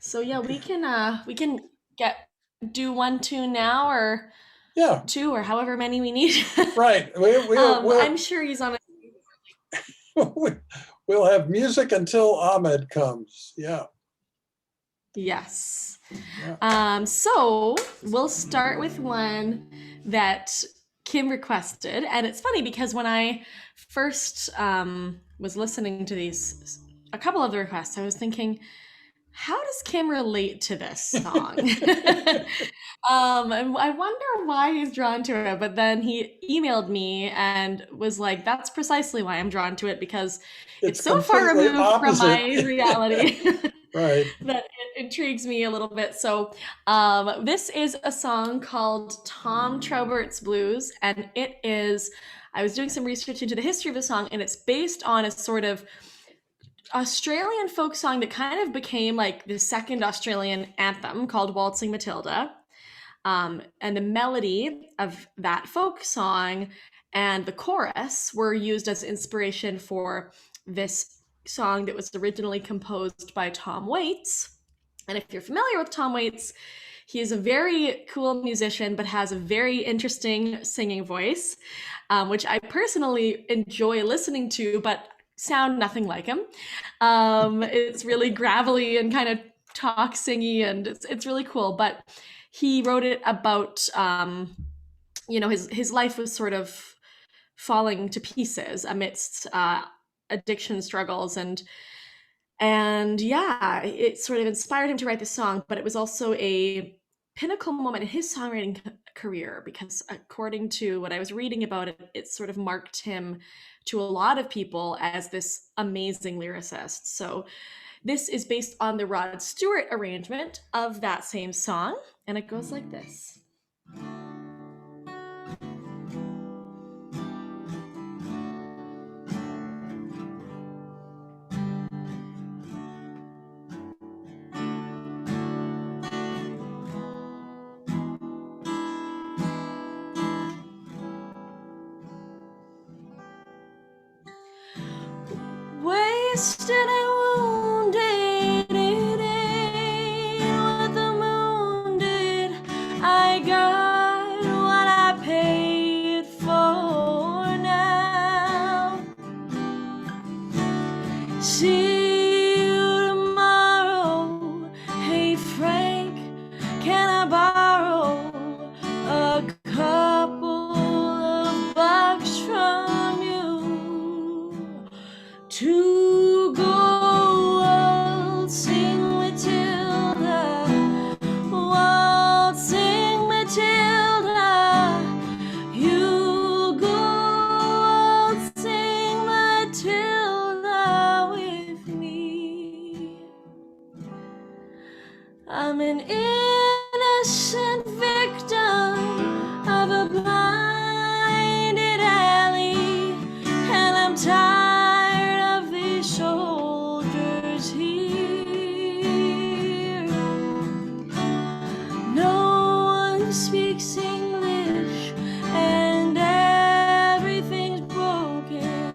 So yeah, we can get do one tune now or Yeah, two or however many we need. right. I'm sure he's on. We'll have music until Ahmed comes. Yeah, Yes. yeah. So we'll start with one that Kim requested, and it's funny because when I first was listening to a couple of the requests, I was thinking, how does Kim relate to this song? And I wonder why he's drawn to it. But then he emailed me and was like, "That's precisely why I'm drawn to it because It's it's so far completely removed from opposite. my reality." Right. That it intrigues me a little bit. So, this is a song called Tom Troubert's Blues, and it is. I was doing some research into the history of the song, and it's based on a sort of Australian folk song that kind of became like the second Australian anthem called Waltzing Matilda. And the melody of that folk song and the chorus were used as inspiration for this song that was originally composed by Tom Waits. And if you're familiar with Tom Waits, he is a very cool musician, but has a very interesting singing voice, which I personally enjoy listening to, but sound nothing like him. It's really gravelly and kind of talk singy, and it's really cool. But he wrote it about his life was sort of falling to pieces amidst addiction struggles and yeah, it sort of inspired him to write the song, but it was also a pinnacle moment in his songwriting career because according to what I was reading about it, it sort of marked him to a lot of people as this amazing lyricist. So this is based on the Rod Stewart arrangement of that same song, and it goes like this. Wasted and wounded, it ain't what the moon did. I got what I paid for now. See you tomorrow. Hey Frank, can I borrow a couple of bucks from you to go waltzing Matilda, waltzing Matilda, you go waltzing Matilda with me. I'm an innocent victim of a blinded alley, and I'm tired of these soldiers here. No one speaks English, and everything's broken.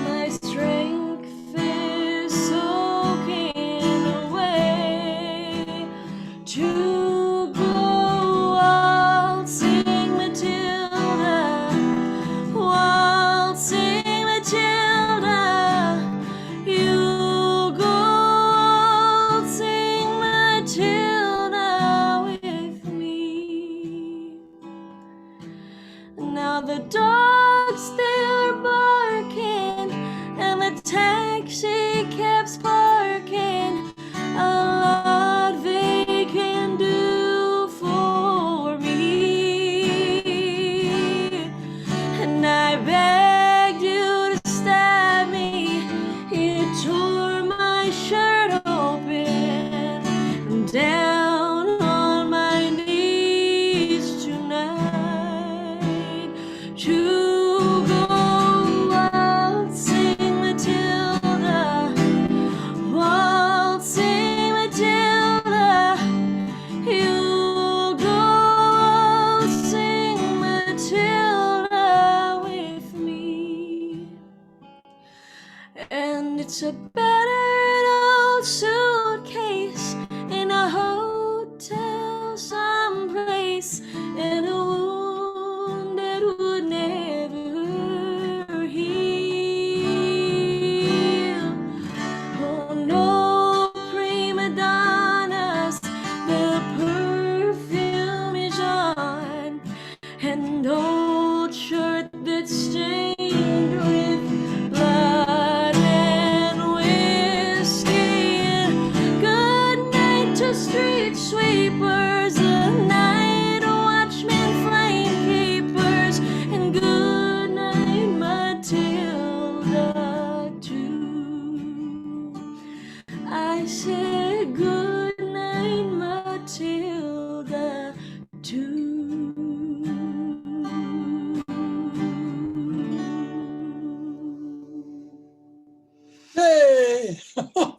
My strength is soaking away to go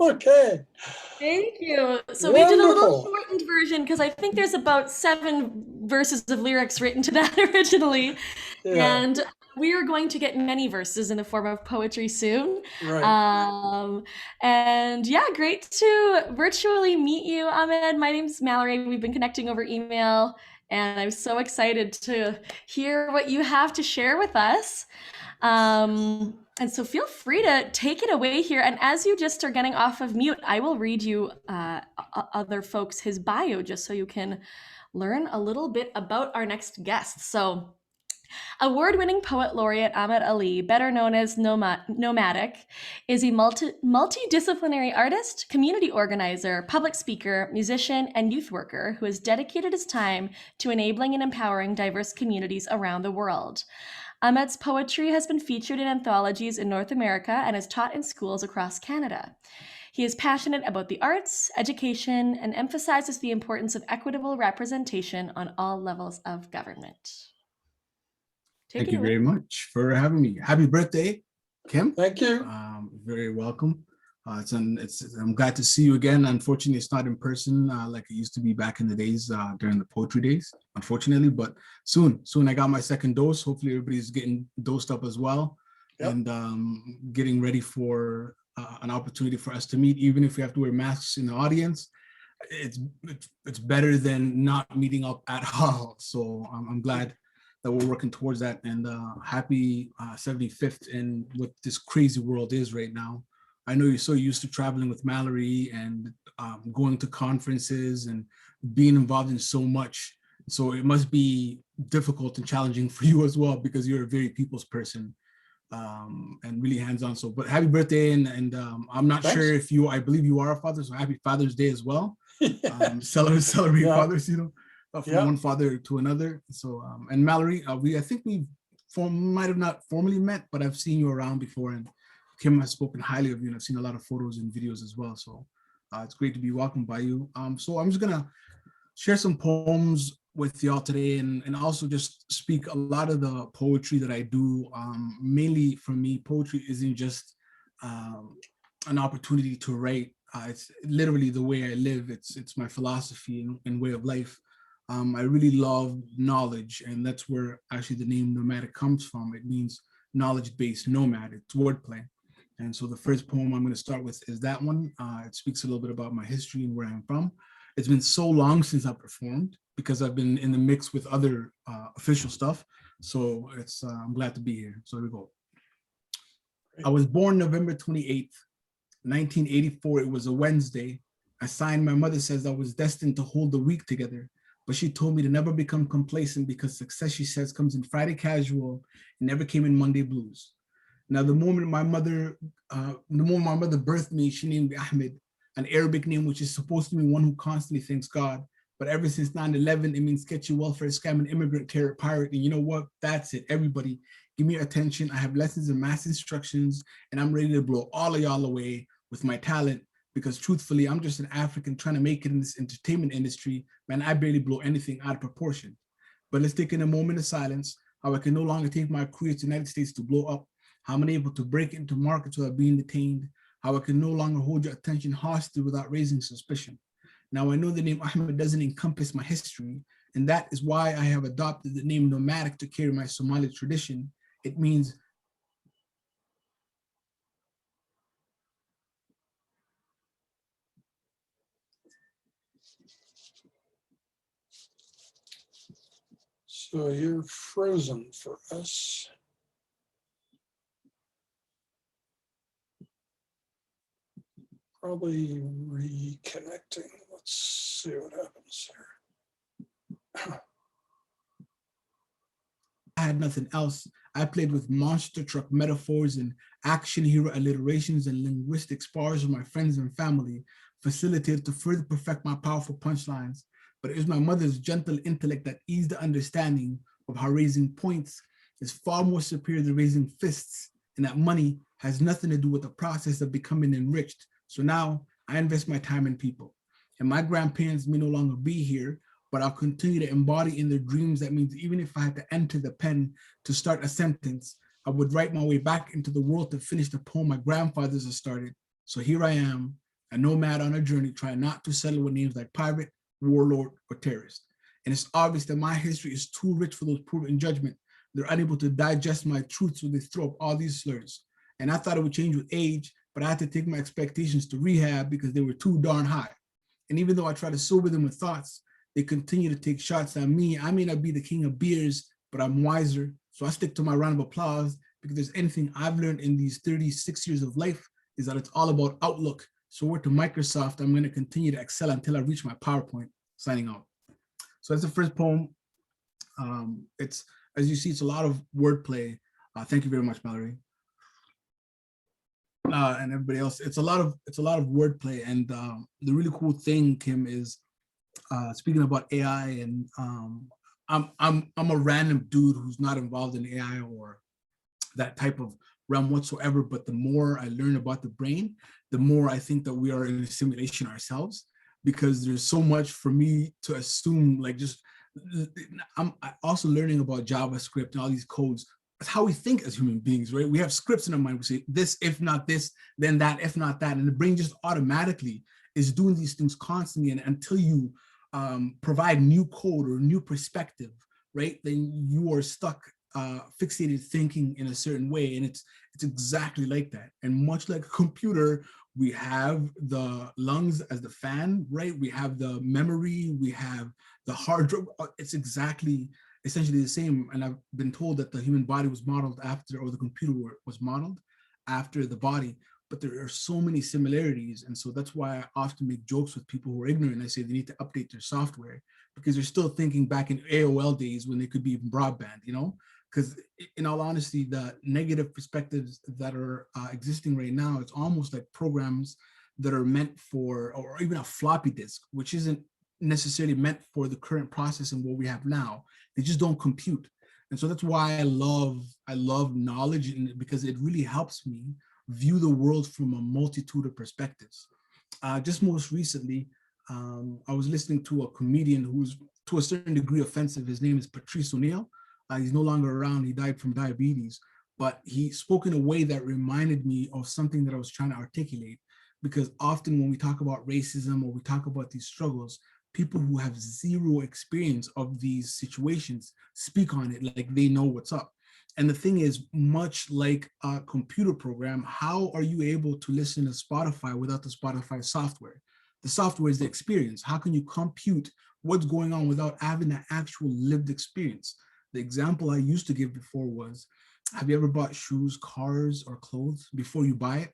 Okay, Thank you. So we did a little wonderful. shortened version because I think there's about 7 verses of lyrics written to that originally. Yeah, And we are going to get many verses in the form of poetry soon. right. Um, and yeah, great to virtually meet you, Ahmed. My name's Mallory. We've been connecting over email, and I'm so excited to hear what you have to share with us. And so feel free to take it away here. And as you just are getting off of mute, I will read you other folks his bio just so you can learn a little bit about our next guest. So, award-winning poet laureate Ahmed Ali, better known as Nomadic, is a multidisciplinary artist, community organizer, public speaker, musician, and youth worker who has dedicated his time to enabling and empowering diverse communities around the world. Ahmed's poetry has been featured in anthologies in North America and is taught in schools across Canada. He is passionate about the arts, education, and emphasizes the importance of equitable representation on all levels of government. Take Thank it you away. very much for having me. Happy birthday, Kim. Thank you. Very welcome. I'm glad to see you again. Unfortunately, it's not in person like it used to be back in the days during the poetry days, unfortunately, but soon I got my second dose. Hopefully everybody's getting dosed up as well. Yep. And getting ready for an opportunity for us to meet, even if we have to wear masks in the audience. It's better than not meeting up at all. So I'm glad that we're working towards that, and happy 75th in what this crazy world is right now. I know you're so used to traveling with Mallory and going to conferences and being involved in so much. So it must be difficult and challenging for you as well, because you're a very people's person and really hands-on. So, but happy birthday. And I'm not Thanks. sure if I believe you are a father, so happy Father's Day as well. Celebrate Yeah. fathers, from Yeah. one father to another. So, and Mallory, I think we might have not formally met, but I've seen you around before, and Kim has spoken highly of you, and I've seen a lot of photos and videos as well. So it's great to be welcomed by you. So I'm just gonna share some poems with y'all today, and also just speak a lot of the poetry that I do. Mainly for me, poetry isn't just an opportunity to write. It's literally the way I live. It's my philosophy and way of life. I really love knowledge, and that's where actually the name nomadic comes from. It means knowledge-based nomad. It's wordplay. And so the first poem I'm going to start with is that one. It speaks a little bit about my history and where I'm from. It's been so long since I performed because I've been in the mix with other official stuff. So I'm glad to be here. So here we go. I was born November 28th, 1984. It was a Wednesday. A sign my mother says I was destined to hold the week together, but she told me to never become complacent because success, she says, comes in Friday casual and never came in Monday blues. Now, the moment my mother birthed me, she named me Ahmed, an Arabic name which is supposed to be one who constantly thanks God. But ever since 9/11, it means sketchy welfare, scam, and immigrant terror, pirate. And you know what? That's it. Everybody, give me attention. I have lessons and mass instructions, and I'm ready to blow all of y'all away with my talent. Because truthfully, I'm just an African trying to make it in this entertainment industry. Man, I barely blow anything out of proportion. But let's take in a moment of silence, how I can no longer take my career to the United States to blow up, how I'm able to break into markets without being detained, how I can no longer hold your attention hostage without raising suspicion. Now I know the name Ahmed doesn't encompass my history, and that is why I have adopted the name Nomadic to carry my Somali tradition. It means So you're frozen for us. Probably reconnecting. Let's see what happens here. I had nothing else. I played with monster truck metaphors and action hero alliterations and linguistic spars with my friends and family, facilitated to further perfect my powerful punchlines. But it was my mother's gentle intellect that eased the understanding of how raising points is far more superior than raising fists, and that money has nothing to do with the process of becoming enriched. So now I invest my time in people. And my grandparents may no longer be here, but I'll continue to embody in their dreams. That means even if I had to enter the pen to start a sentence, I would write my way back into the world to finish the poem my grandfathers have started. So here I am, a nomad on a journey, trying not to settle with names like pirate, warlord, or terrorist. And it's obvious that my history is too rich for those proven in judgment. They're unable to digest my truth, so they throw up all these slurs. And I thought it would change with age, but I had to take my expectations to rehab because they were too darn high. And even though I try to sober them with thoughts, they continue to take shots at me. I may not be the king of beers, but I'm wiser. So I stick to my round of applause, because there's anything I've learned in these 36 years of life is that it's all about outlook. So we're to Microsoft, I'm going to continue to excel until I reach my PowerPoint. Signing out. So that's the first poem. It's, as you see, it's a lot of wordplay. Thank you very much, Mallory. And everybody else. It's a lot of wordplay. And the really cool thing, Kim, is speaking about AI, and I'm a random dude who's not involved in AI or that type of realm whatsoever. But the more I learn about the brain, the more I think that we are in a simulation ourselves, because there's so much for me to assume. Like, just I'm also learning about JavaScript and all these codes. That's how we think as human beings, right? We have scripts in our mind. We say this, if not this, then that, if not that. And the brain just automatically is doing these things constantly. And until you provide new code or new perspective, right, then you are stuck fixated thinking in a certain way. And it's exactly like that. And much like a computer, we have the lungs as the fan, right? We have the memory, we have the hard drive. It's essentially the same. And I've been told that the human body was modeled after, or the computer was modeled after the body, but there are so many similarities. And so that's why I often make jokes with people who are ignorant. I say they need to update their software, because they're still thinking back in AOL days when they could be even broadband, you know? Because in all honesty, the negative perspectives that are existing right now, it's almost like programs that are meant for, or even a floppy disk, which isn't necessarily meant for the current process and what we have now. They just don't compute. And so that's why I love knowledge, because it really helps me view the world from a multitude of perspectives. Just most recently, I was listening to a comedian who's to a certain degree offensive. His name is Patrice O'Neill. He's no longer around. He died from diabetes, but he spoke in a way that reminded me of something that I was trying to articulate. Because often when we talk about racism or we talk about these struggles, people who have zero experience of these situations speak on it like they know what's up. And the thing is, much like a computer program, how are you able to listen to Spotify without the Spotify software? The software is the experience. How can you compute what's going on without having an actual lived experience? The example I used to give before was, have you ever bought shoes, cars, or clothes? Before you buy it,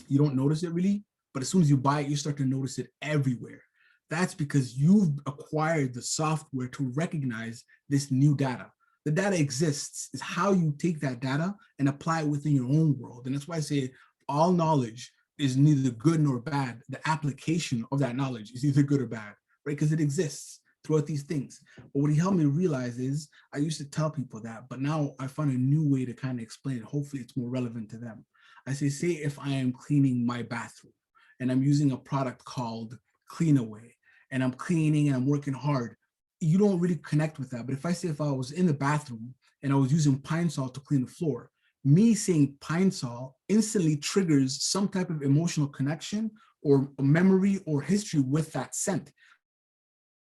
you don't notice it really, but as soon as you buy it, you start to notice it everywhere. That's because you've acquired the software to recognize this new data. The data exists. Is how you take that data and apply it within your own world. And that's why I say all knowledge is neither good nor bad. The application of that knowledge is either good or bad, right? Because it exists throughout these things. But what he helped me realize is, I used to tell people that, but now I found a new way to kind of explain it. Hopefully it's more relevant to them. I say if I am cleaning my bathroom and I'm using a product called Clean Away, and I'm cleaning and I'm working hard, you don't really connect with that. But if I was in the bathroom and I was using Pine Sol to clean the floor, me saying Pine Sol instantly triggers some type of emotional connection or a memory or history with that scent,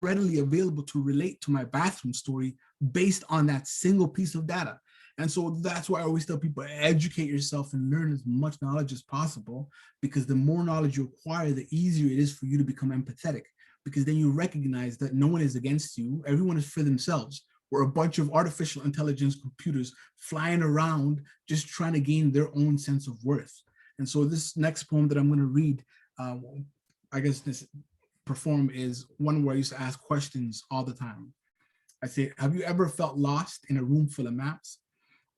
readily available to relate to my bathroom story based on that single piece of data. And so that's why I always tell people, educate yourself and learn as much knowledge as possible, because the more knowledge you acquire, the easier it is for you to become empathetic, because then you recognize that no one is against you. Everyone is for themselves. We're a bunch of artificial intelligence computers flying around just trying to gain their own sense of worth. And so this next poem that I'm going to read, I guess this perform, is one where I used to ask questions all the time. I say, have you ever felt lost in a room full of maps,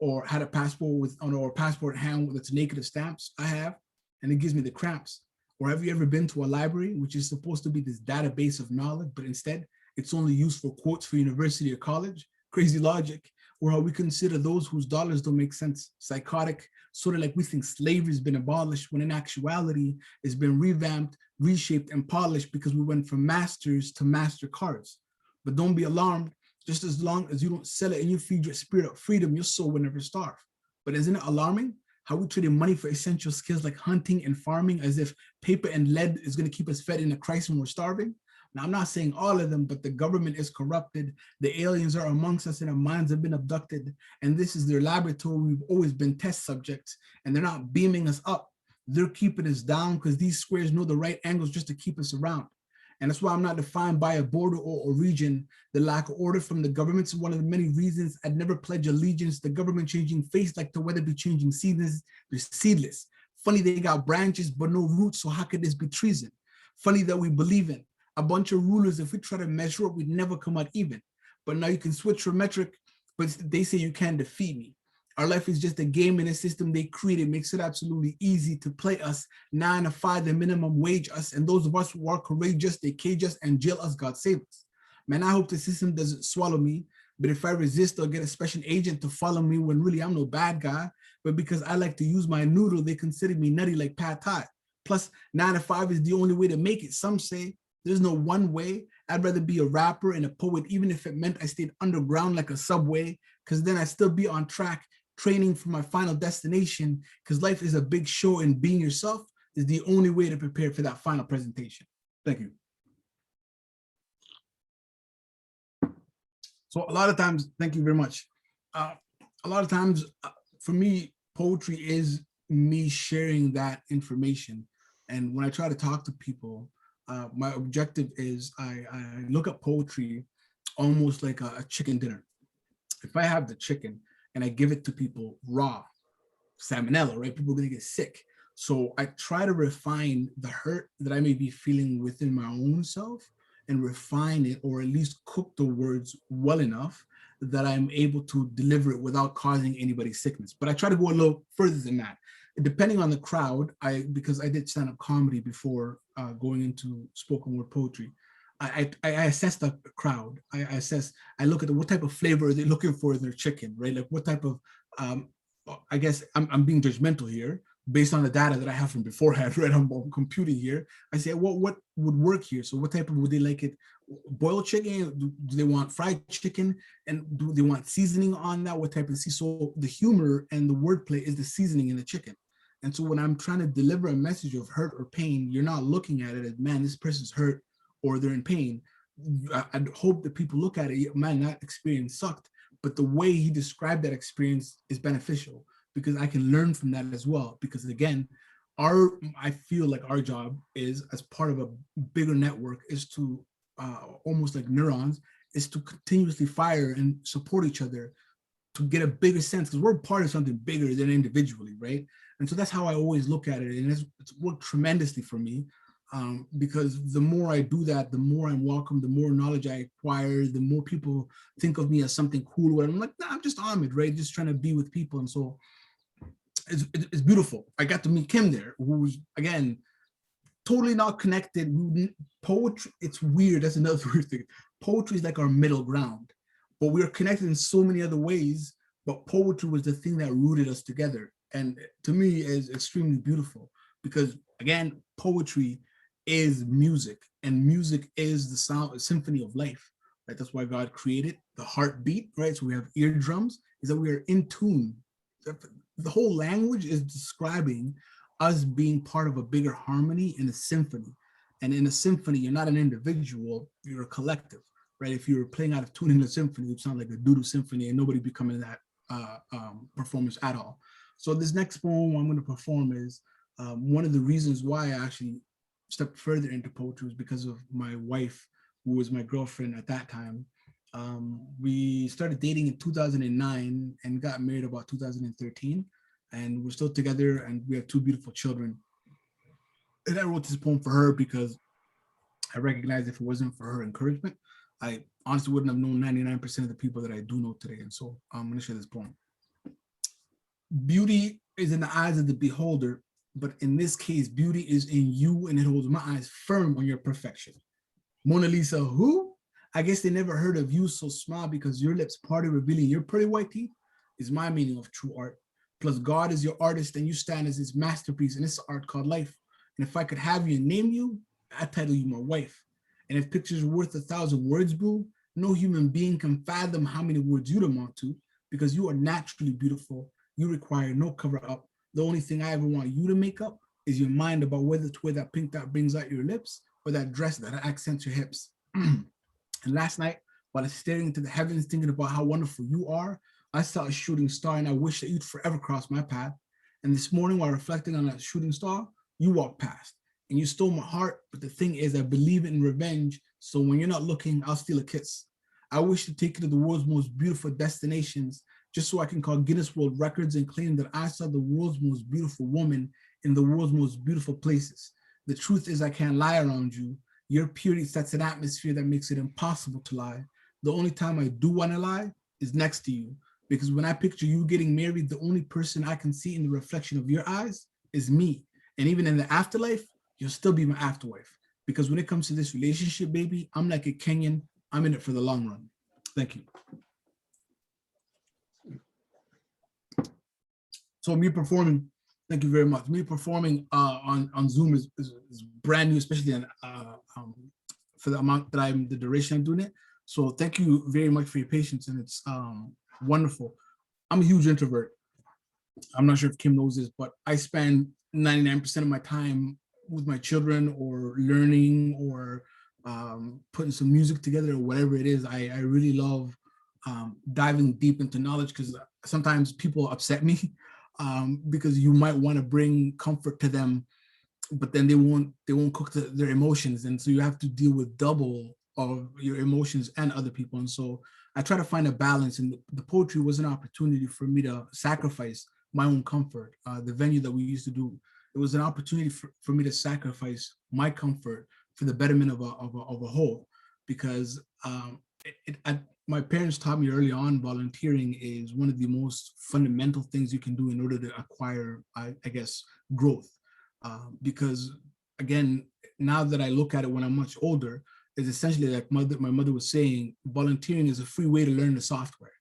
or had a passport or a passport hand that's naked of stamps? I have, and it gives me the cramps. Or have you ever been to a library, which is supposed to be this database of knowledge, but instead it's only used for quotes for university or college? Crazy logic. Or how we consider those whose dollars don't make sense psychotic, sort of like we think slavery has been abolished, when in actuality it's been revamped, reshaped, and polished, because we went from masters to master cards. But don't be alarmed. Just as long as you don't sell it and you feed your spirit of freedom, your soul will never starve. But isn't it alarming how we traded money for essential skills like hunting and farming, as if paper and lead is going to keep us fed in a crisis when we're starving. Now, I'm not saying all of them, but the government is corrupted. The aliens are amongst us and our minds have been abducted. And this is their laboratory. We've always been test subjects, and they're not beaming us up. They're keeping us down because these squares know the right angles just to keep us around. And that's why I'm not defined by a border or a region. The lack of order from the government is one of the many reasons I'd never pledge allegiance. The government changing face like the weather be changing seasons. They're seedless. Funny they got branches but no roots, so how could this be treason? Funny that we believe in a bunch of rulers. If we try to measure up, we'd never come out even. But now you can switch your metric, but they say you can't defeat me. Our life is just a game in a system they created. Makes it absolutely easy to play us. 9 to 5, the minimum wage us. And those of us who are courageous, they cage us and jail us. God save us. Man, I hope the system doesn't swallow me. But if I resist, they'll get a special agent to follow me when really I'm no bad guy. But because I like to use my noodle, they consider me nutty like pad thai. Plus, 9 to 5 is the only way to make it. Some say there's no one way. I'd rather be a rapper and a poet, even if it meant I stayed underground like a subway, because then I'd still be on track, training for my final destination, because life is a big show and being yourself is the only way to prepare for that final presentation. Thank you. So a lot of times, thank you very much. A lot of times for me, poetry is me sharing that information. And when I try to talk to people, my objective is I look at poetry almost like a chicken dinner. If I have the chicken and I give it to people raw, salmonella, right? People are gonna get sick. So I try to refine the hurt that I may be feeling within my own self and refine it, or at least cook the words well enough that I'm able to deliver it without causing anybody sickness. But I try to go a little further than that. Depending on the crowd, because I did stand-up comedy before going into spoken word poetry, I assess the crowd. I look at what type of flavor are they looking for in their chicken, right? Like what type of, I guess I'm being judgmental here based on the data that I have from beforehand, right? I'm computing here. I say, what would work here? So what type of, would they like it? Boiled chicken? Do they want fried chicken? And do they want seasoning on that? What type of seasoning? So the humor and the wordplay is the seasoning in the chicken. And so when I'm trying to deliver a message of hurt or pain, you're not looking at it as, man, this person's hurt or they're in pain. I'd hope that people look at it, man, that experience sucked, but the way he described that experience is beneficial because I can learn from that as well. Because again, I feel like our job is, as part of a bigger network, is to almost like neurons, is to continuously fire and support each other to get a bigger sense, because we're part of something bigger than individually, right? And so that's how I always look at it, and it's worked tremendously for me, because the more I do that, the more I'm welcome, the more knowledge I acquire, the more people think of me as something cool. Where I'm like, nah, I'm just Ahmed, right? Just trying to be with people, and so it's beautiful. I got to meet Kim there, who's again totally not connected. Poetry, it's weird. That's another weird thing. Poetry is like our middle ground, but we are connected in so many other ways. But poetry was the thing that rooted us together, and to me is extremely beautiful because again, poetry is music, and music is the sound, symphony of life, right? That's why God created the heartbeat, right? So we have eardrums, is that we are in tune. The whole language is describing us being part of a bigger harmony in a symphony. And in a symphony, you're not an individual, you're a collective, right? If you're playing out of tune in a symphony, it would sound like a doo-doo symphony and nobody becoming that performance at all. So this next poem I'm going to perform is one of the reasons why I actually stepped further into poetry was because of my wife, who was my girlfriend at that time. We started dating in 2009 and got married about 2013, and we're still together and we have 2 beautiful children. And I wrote this poem for her because I recognized if it wasn't for her encouragement, I honestly wouldn't have known 99% of the people that I do know today. And so I'm going to share this poem. Beauty is in the eyes of the beholder, but in this case, beauty is in you, and it holds my eyes firm on your perfection. Mona Lisa, who? I guess they never heard of you, so smile because your lips parted, revealing your pretty white teeth is my meaning of true art. Plus God is your artist and you stand as his masterpiece, and it's art called life. And if I could have you and name you, I'd title you my wife. And if pictures were worth 1,000 words, boo, no human being can fathom how many words you'd amount to, because you are naturally beautiful. You require no cover up. The only thing I ever want you to make up is your mind about whether to wear that pink that brings out your lips or that dress that accents your hips. And last night, while I was staring into the heavens, thinking about how wonderful you are, I saw a shooting star and I wish that you'd forever cross my path. And this morning, while reflecting on that shooting star, you walked past and you stole my heart. But the thing is, I believe in revenge. So when you're not looking, I'll steal a kiss. I wish to take you to the world's most beautiful destinations, just so I can call Guinness World Records and claim that I saw the world's most beautiful woman in the world's most beautiful places. The truth is, I can't lie around you. Your purity sets an atmosphere that makes it impossible to lie. The only time I do want to lie is next to you, because when I picture you getting married, the only person I can see in the reflection of your eyes is me. And even in the afterlife, you'll still be my afterwife. Because when it comes to this relationship, baby, I'm like a Kenyan. I'm in it for the long run. Thank you. So me performing, thank you very much. Me performing on Zoom is brand new, especially for the amount that the duration I'm doing it. So thank you very much for your patience, and it's wonderful. I'm a huge introvert. I'm not sure if Kim knows this, but I spend 99% of my time with my children or learning or putting some music together or whatever it is. I really love diving deep into knowledge, because sometimes people upset me because you might want to bring comfort to them, but then they won't cook their emotions, and so you have to deal with double of your emotions and other people. And so I try to find a balance, and the poetry was an opportunity for me to sacrifice my own comfort. The venue that we used to do, it was an opportunity for me to sacrifice my comfort for the betterment of a whole, because my parents taught me early on volunteering is one of the most fundamental things you can do in order to acquire, I guess, growth. Because again, now that I look at it when I'm much older, it's essentially like my mother was saying, volunteering is a free way to learn the software.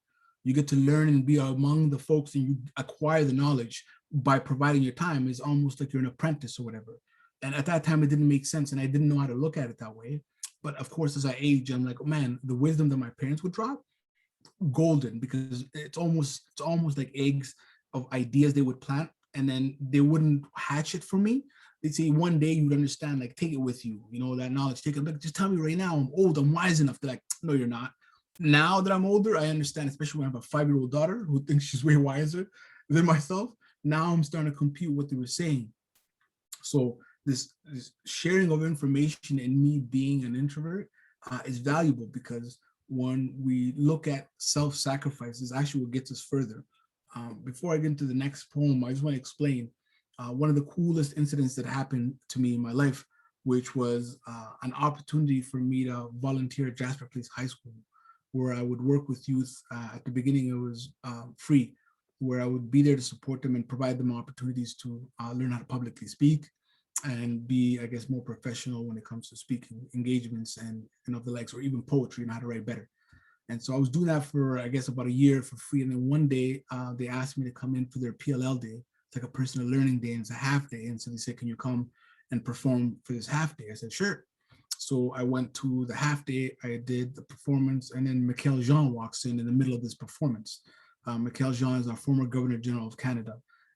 You get to learn and be among the folks, and you acquire the knowledge by providing your time. It's almost like you're an apprentice or whatever. And at that time, it didn't make sense, and I didn't know how to look at it that way. But of course, as I age, I'm like, oh man, the wisdom that my parents would drop, golden, because it's almost like eggs of ideas they would plant, and then they wouldn't hatch it for me. They'd say one day you would understand, like, take it with you, that knowledge, take it. Like, just tell me right now, I'm old, I'm wise enough. They're like, no, you're not. Now that I'm older, I understand, especially when I have a 5-year-old daughter who thinks she's way wiser than myself. Now I'm starting to compute what they were saying. So this sharing of information and me being an introvert is valuable, because when we look at self-sacrifice, is actually what gets us further. Before I get into the next poem, I just want to explain one of the coolest incidents that happened to me in my life, which was an opportunity for me to volunteer at Jasper High School, where I would work with youth. At the beginning, it was free, where I would be there to support them and provide them opportunities to learn how to publicly speak and be, I guess, more professional when it comes to speaking engagements and of the likes, or even poetry and how to write better. And so I was doing that for, I guess, about a year for free. And then one day they asked me to come in for their PLL day. It's like a personal learning day, and it's a half day. And so they said, can you come and perform for this half day? I said, sure. So I went to the half day, I did the performance, and then Michael Jean walks in the middle of this performance. Michael Jean is our former Governor General of Canada.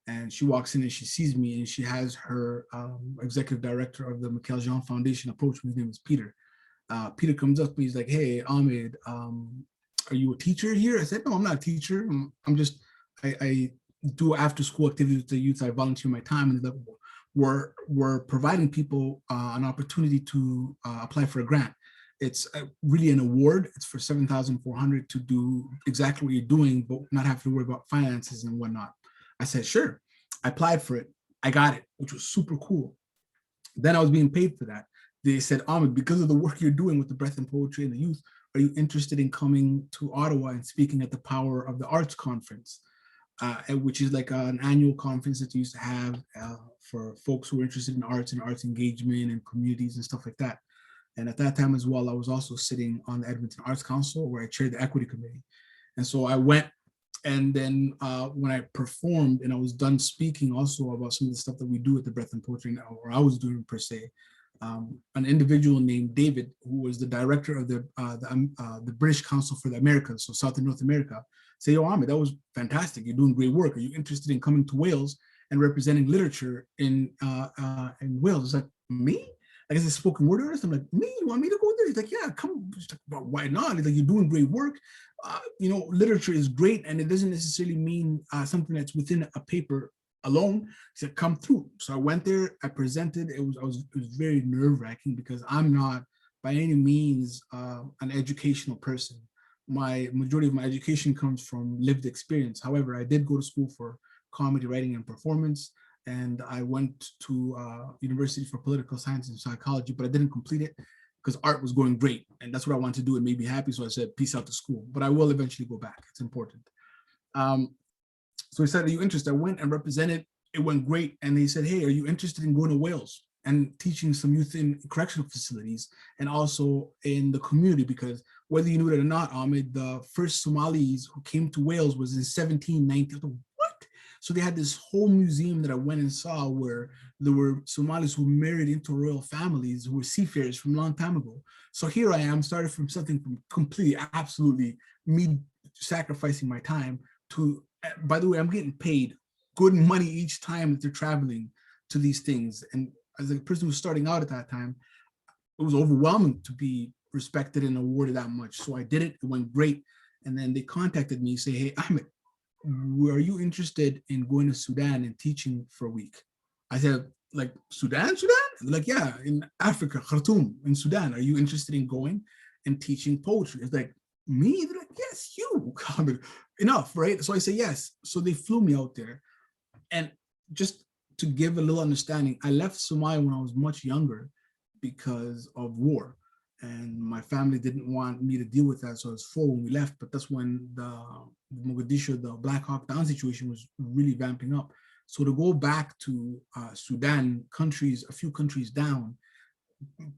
And she walks in and she sees me, and she has her executive director of the Michael Jean Foundation approach me. His name is Peter. Peter comes up to me, he's like, hey, Ahmed, are you a teacher here? I said, no, I'm not a teacher. I'm just, I do after school activities with the youth. I volunteer my time. And we're providing people an opportunity to apply for a grant. It's really an award. It's for $7,400 to do exactly what you're doing, but not have to worry about finances and whatnot. I said, sure. I applied for it. I got it, which was super cool. Then I was being paid for that. They said, Ahmed, because of the work you're doing with the Breath and Poetry and the youth, are you interested in coming to Ottawa and speaking at the Power of the Arts Conference, which is like an annual conference that you used to have for folks who are interested in arts and arts engagement and communities and stuff like that. And at that time as well, I was also sitting on the Edmonton Arts Council, where I chaired the equity committee. And so I went, and then when I performed and I was done speaking also about some of the stuff that we do at the Breath and Poetry, or I was doing per se, an individual named David, who was the director of the British Council for the Americas, so South and North America, say, yo, Ahmed, that was fantastic. You're doing great work. Are you interested in coming to Wales and representing literature in Wales. It's like, me? Like, as a spoken word artist, I'm like, me? You want me to go there? He's like, yeah, come. She's like, well, why not? He's like, you're doing great work. Literature is great, and it doesn't necessarily mean something that's within a paper alone. He said, come through. So I went there, I presented. It was very nerve-wracking because I'm not by any means an educational person. My majority of my education comes from lived experience. However, I did go to school for comedy writing and performance, and I went to University for Political Science and Psychology, but I didn't complete it because art was going great, and that's what I wanted to do. It made me happy, so I said, peace out to school. But I will eventually go back. It's important. So he said, are you interested? I went and represented. It went great. And they said, hey, are you interested in going to Wales and teaching some youth in correctional facilities and also in the community? Because whether you knew it or not, Ahmed, the first Somalis who came to Wales was in 1790. What? So they had this whole museum that I went and saw where there were Somalis who married into royal families who were seafarers from a long time ago. So here I am, started from something from completely, absolutely me sacrificing my time to, by the way, I'm getting paid good money each time that they're traveling to these things. And as a person who's starting out at that time, it was overwhelming to be respected and awarded that much. So I did it. It went great. And then they contacted me, say, hey, Ahmed, are you interested in going to Sudan and teaching for a week? I said, like, Sudan? Like, yeah, in Africa, Khartoum, in Sudan. Are you interested in going and teaching poetry? It's like, me? They're like, yes, you. Enough, right? So I say yes. So they flew me out there. And just to give a little understanding, I left Somalia when I was much younger because of war. And my family didn't want me to deal with that. So I was 4 when we left, but that's when the Mogadishu, the Black Hawk Down situation was really vamping up. So to go back to Sudan, a few countries down,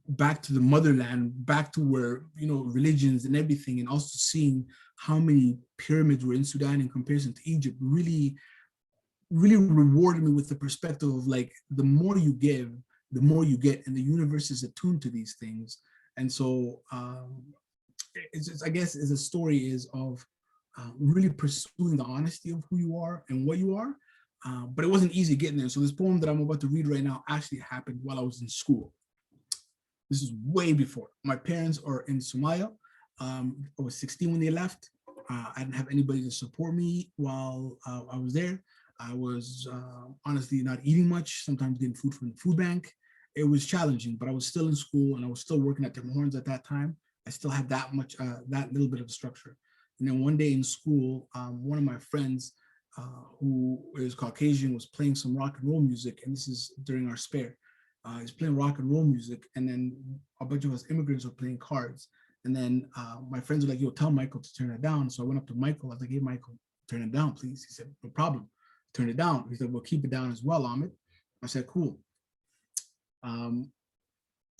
back to the motherland, back to where, religions and everything, and also seeing how many pyramids were in Sudan in comparison to Egypt, really rewarded me with the perspective of, like, the more you give, the more you get, and the universe is attuned to these things. And so I guess as a story is of really pursuing the honesty of who you are and what you are. But it wasn't easy getting there. So this poem that I'm about to read right now actually happened while I was in school. This is way before. My parents are in Somalia. I was 16 when they left. I didn't have anybody to support me while I was there. I was honestly not eating much, sometimes getting food from the food bank. It was challenging, but I was still in school and I was still working at Tim Hortons at that time. I still had that little bit of structure. And then one day in school, one of my friends who is Caucasian was playing some rock and roll music, and this is during our spare. He's playing rock and roll music, and then a bunch of us immigrants were playing cards. And then my friends were like, yo, tell Michael to turn it down. So I went up to Michael. I was like, hey, Michael, turn it down, please. He said, no problem. Turn it down. He said, well, keep it down as well, Ahmed. I said, cool.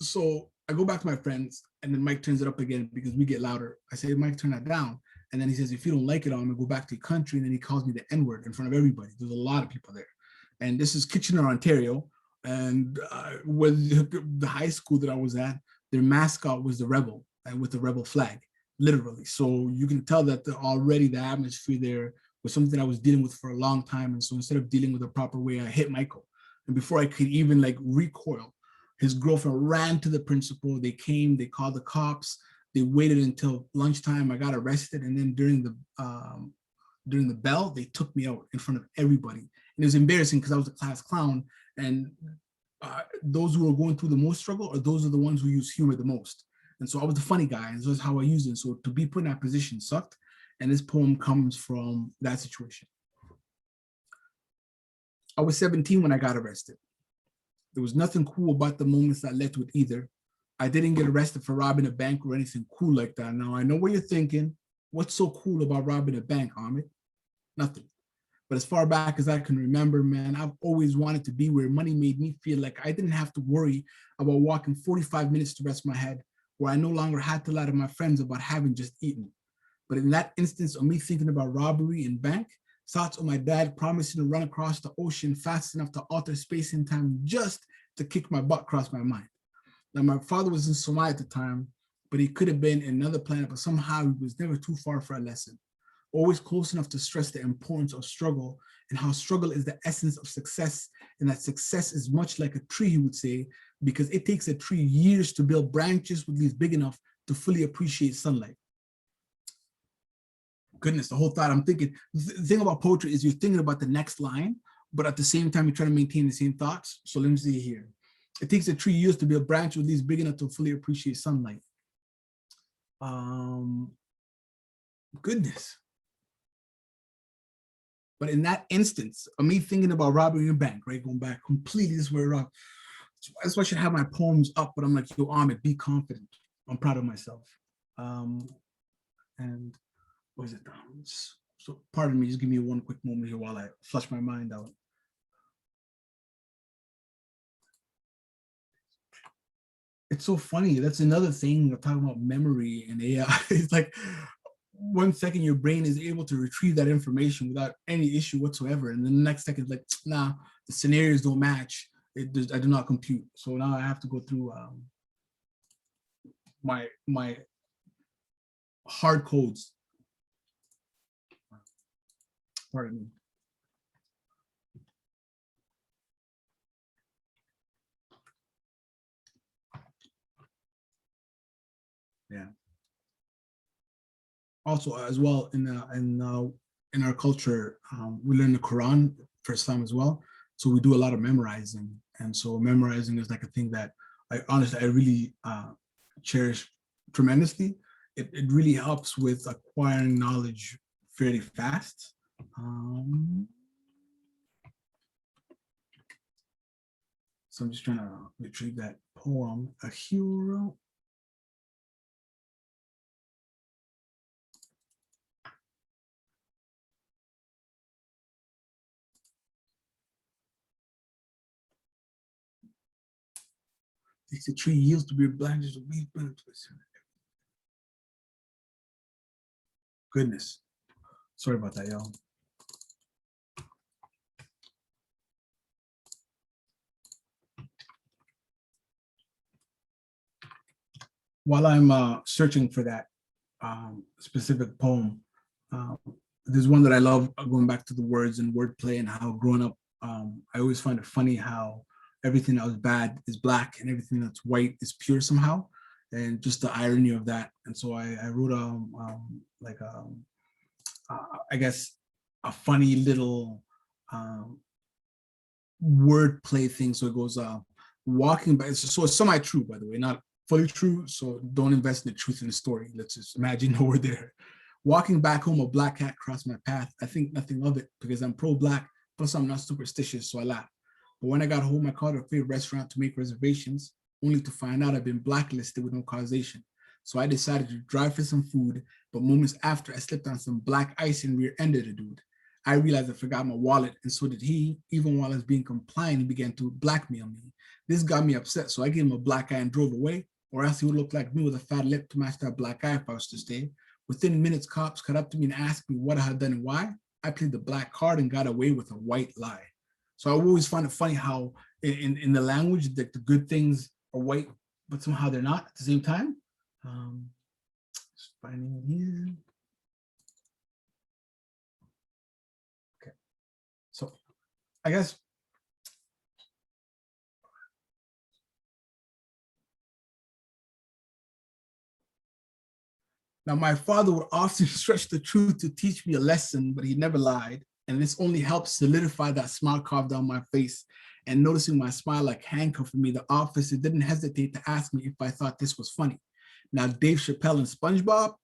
So I go back to my friends, and then Mike turns it up again because we get louder. I say, Mike, turn that down. And then he says, if you don't like it, I'm gonna go back to your country. And then he calls me the N-word in front of everybody. There's a lot of people there. And this is Kitchener, Ontario. And with the high school that I was at, their mascot was the rebel, and with the rebel flag, literally. So you can tell that already the atmosphere there was something I was dealing with for a long time. And so instead of dealing with the proper way, I hit Michael. And before I could even recoil, his girlfriend ran to the principal. They came, they called the cops. They waited until lunchtime. I got arrested. And then during the bell, they took me out in front of everybody. And it was embarrassing because I was a class clown. And those who are going through the most struggle are those are the ones who use humor the most. And so I was the funny guy, and so that's how I used it. So to be put in that position sucked. And this poem comes from that situation. I was 17 when I got arrested. There was nothing cool about the moments that led to it either. I didn't get arrested for robbing a bank or anything cool like that. Now, I know what you're thinking. What's so cool about robbing a bank, Ahmed? Nothing. But as far back as I can remember, man, I've always wanted to be where money made me feel like I didn't have to worry about walking 45 minutes to rest my head, where I no longer had to lie to my friends about having just eaten. But in that instance of me thinking about robbery and bank, thoughts of my dad promising to run across the ocean fast enough to alter space and time just to kick my butt crossed my mind. Now, my father was in Somalia at the time, but he could have been in another planet, but somehow he was never too far for a lesson. always close enough to stress the importance of struggle and how struggle is the essence of success, and that success is much like a tree, he would say, because it takes a tree years to build branches with leaves big enough to fully appreciate sunlight. Goodness, the whole thought I'm thinking, the thing about poetry is you're thinking about the next line, but at the same time, you're trying to maintain the same thoughts. So let me see here. It takes a tree years to build branches with leaves big enough to fully appreciate sunlight. Goodness. But in that instance of me thinking about robbing a bank, right, going back completely this way around, that's why I should have my poems up, but I'm like, yo, Ahmed, be confident. I'm proud of myself. And what is it? So pardon me, just give me one quick moment here while I flush my mind out. It's so funny. That's another thing. We're talking about memory and AI. It's like 1 second your brain is able to retrieve that information without any issue whatsoever, and then the next second, like, nah, the scenarios don't match. I do not compute. So now I have to go through my hard codes. Pardon me. Yeah. Also, as well, in our culture, we learn the Quran first time as well. So we do a lot of memorizing, and so memorizing is like a thing that I really cherish tremendously. It really helps with acquiring knowledge fairly fast. So I'm just trying to retrieve that poem, A Hero. Takes a tree yields to be branches of weed. Goodness. Sorry about that, y'all. While I'm searching for that specific poem, there's one that I love, going back to the words and wordplay and how growing up, I always find it funny how everything that was bad is black and everything that's white is pure somehow, and just the irony of that. And so I wrote I guess a funny little wordplay thing. So it goes walking by. So it's semi-true, by the way, not fully true. So don't invest in the truth in the story. Let's just imagine that we're there. Walking back home, a black cat crossed my path. I think nothing of it because I'm pro-black, plus I'm not superstitious, so I laugh. But when I got home, I called a favorite restaurant to make reservations, only to find out I'd been blacklisted with no causation. So I decided to drive for some food, but moments after, I slipped on some black ice and rear-ended a dude. I realized I forgot my wallet, and so did he. Even while I was being compliant, he began to blackmail me. This got me upset, so I gave him a black eye and drove away, or else he would look like me with a fat lip to match that black eye if I was to stay. Within minutes, cops cut up to me and asked me what I had done and why. I played the black card and got away with a white lie. So I always find it funny how in the language that the good things are white, but somehow they're not at the same time. Just finding it here. Okay. So I guess now, my father would often stretch the truth to teach me a lesson, but he never lied. And this only helped solidify that smile carved down my face. And noticing my smile like handcuffing me, the officer didn't hesitate to ask me if I thought this was funny. Now, Dave Chappelle and SpongeBob,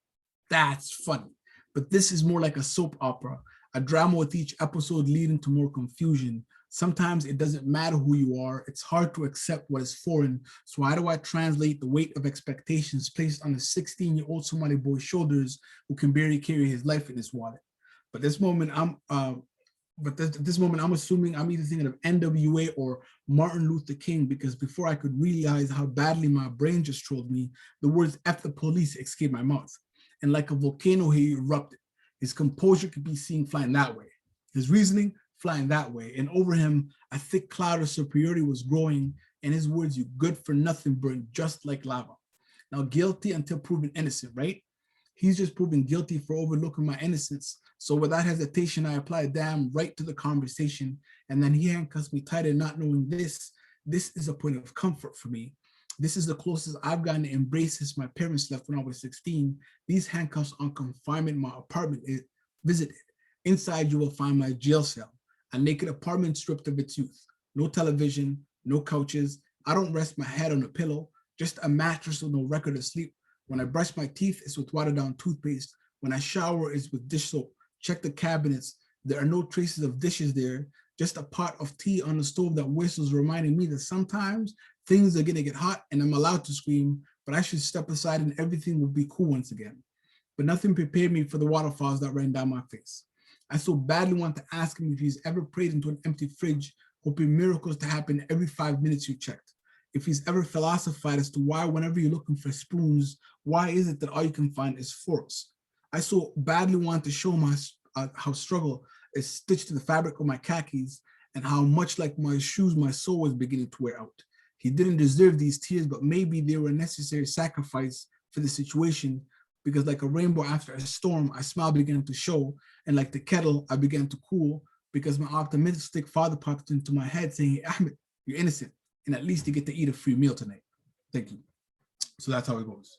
that's funny. But this is more like a soap opera, a drama with each episode leading to more confusion. Sometimes it doesn't matter who you are. It's hard to accept what is foreign. So how do I translate the weight of expectations placed on a 16-year-old Somali boy's shoulders who can barely carry his life in his wallet? But this moment, I'm assuming I'm either thinking of NWA or Martin Luther King, because before I could realize how badly my brain just trolled me, the words "F the police" escaped my mouth. And like a volcano, he erupted. His composure could be seen flying that way. His reasoning flying that way. And over him, a thick cloud of superiority was growing, and his words, "You good for nothing," burned just like lava. Now, guilty until proven innocent, right? He's just proven guilty for overlooking my innocence. So without hesitation, I apply damn right to the conversation. And then he handcuffs me tighter, not knowing this is a point of comfort for me. This is the closest I've gotten to embrace since my parents left when I was 16. These handcuffs on confinement, my apartment is visited. Inside, you will find my jail cell, a naked apartment stripped of its youth. No television, no couches. I don't rest my head on a pillow, just a mattress with no record of sleep. When I brush my teeth, it's with watered down toothpaste. When I shower, it's with dish soap. Check the cabinets. There are no traces of dishes there, just a pot of tea on the stove that whistles, reminding me that sometimes things are gonna get hot and I'm allowed to scream, but I should step aside and everything will be cool once again. But nothing prepared me for the waterfalls that ran down my face. I so badly want to ask him if he's ever prayed into an empty fridge, hoping miracles to happen every 5 minutes you checked. If he's ever philosophized as to why whenever you're looking for spoons, why is it that all you can find is forks? I so badly want to show my how struggle is stitched to the fabric of my khakis and how much like my shoes, my soul was beginning to wear out. He didn't deserve these tears, but maybe they were a necessary sacrifice for the situation, because like a rainbow after a storm, a smile began to show, and like the kettle, I began to cool because my optimistic father popped into my head saying, Ahmed, you're innocent, and at least you get to eat a free meal tonight. Thank you. So that's how it goes.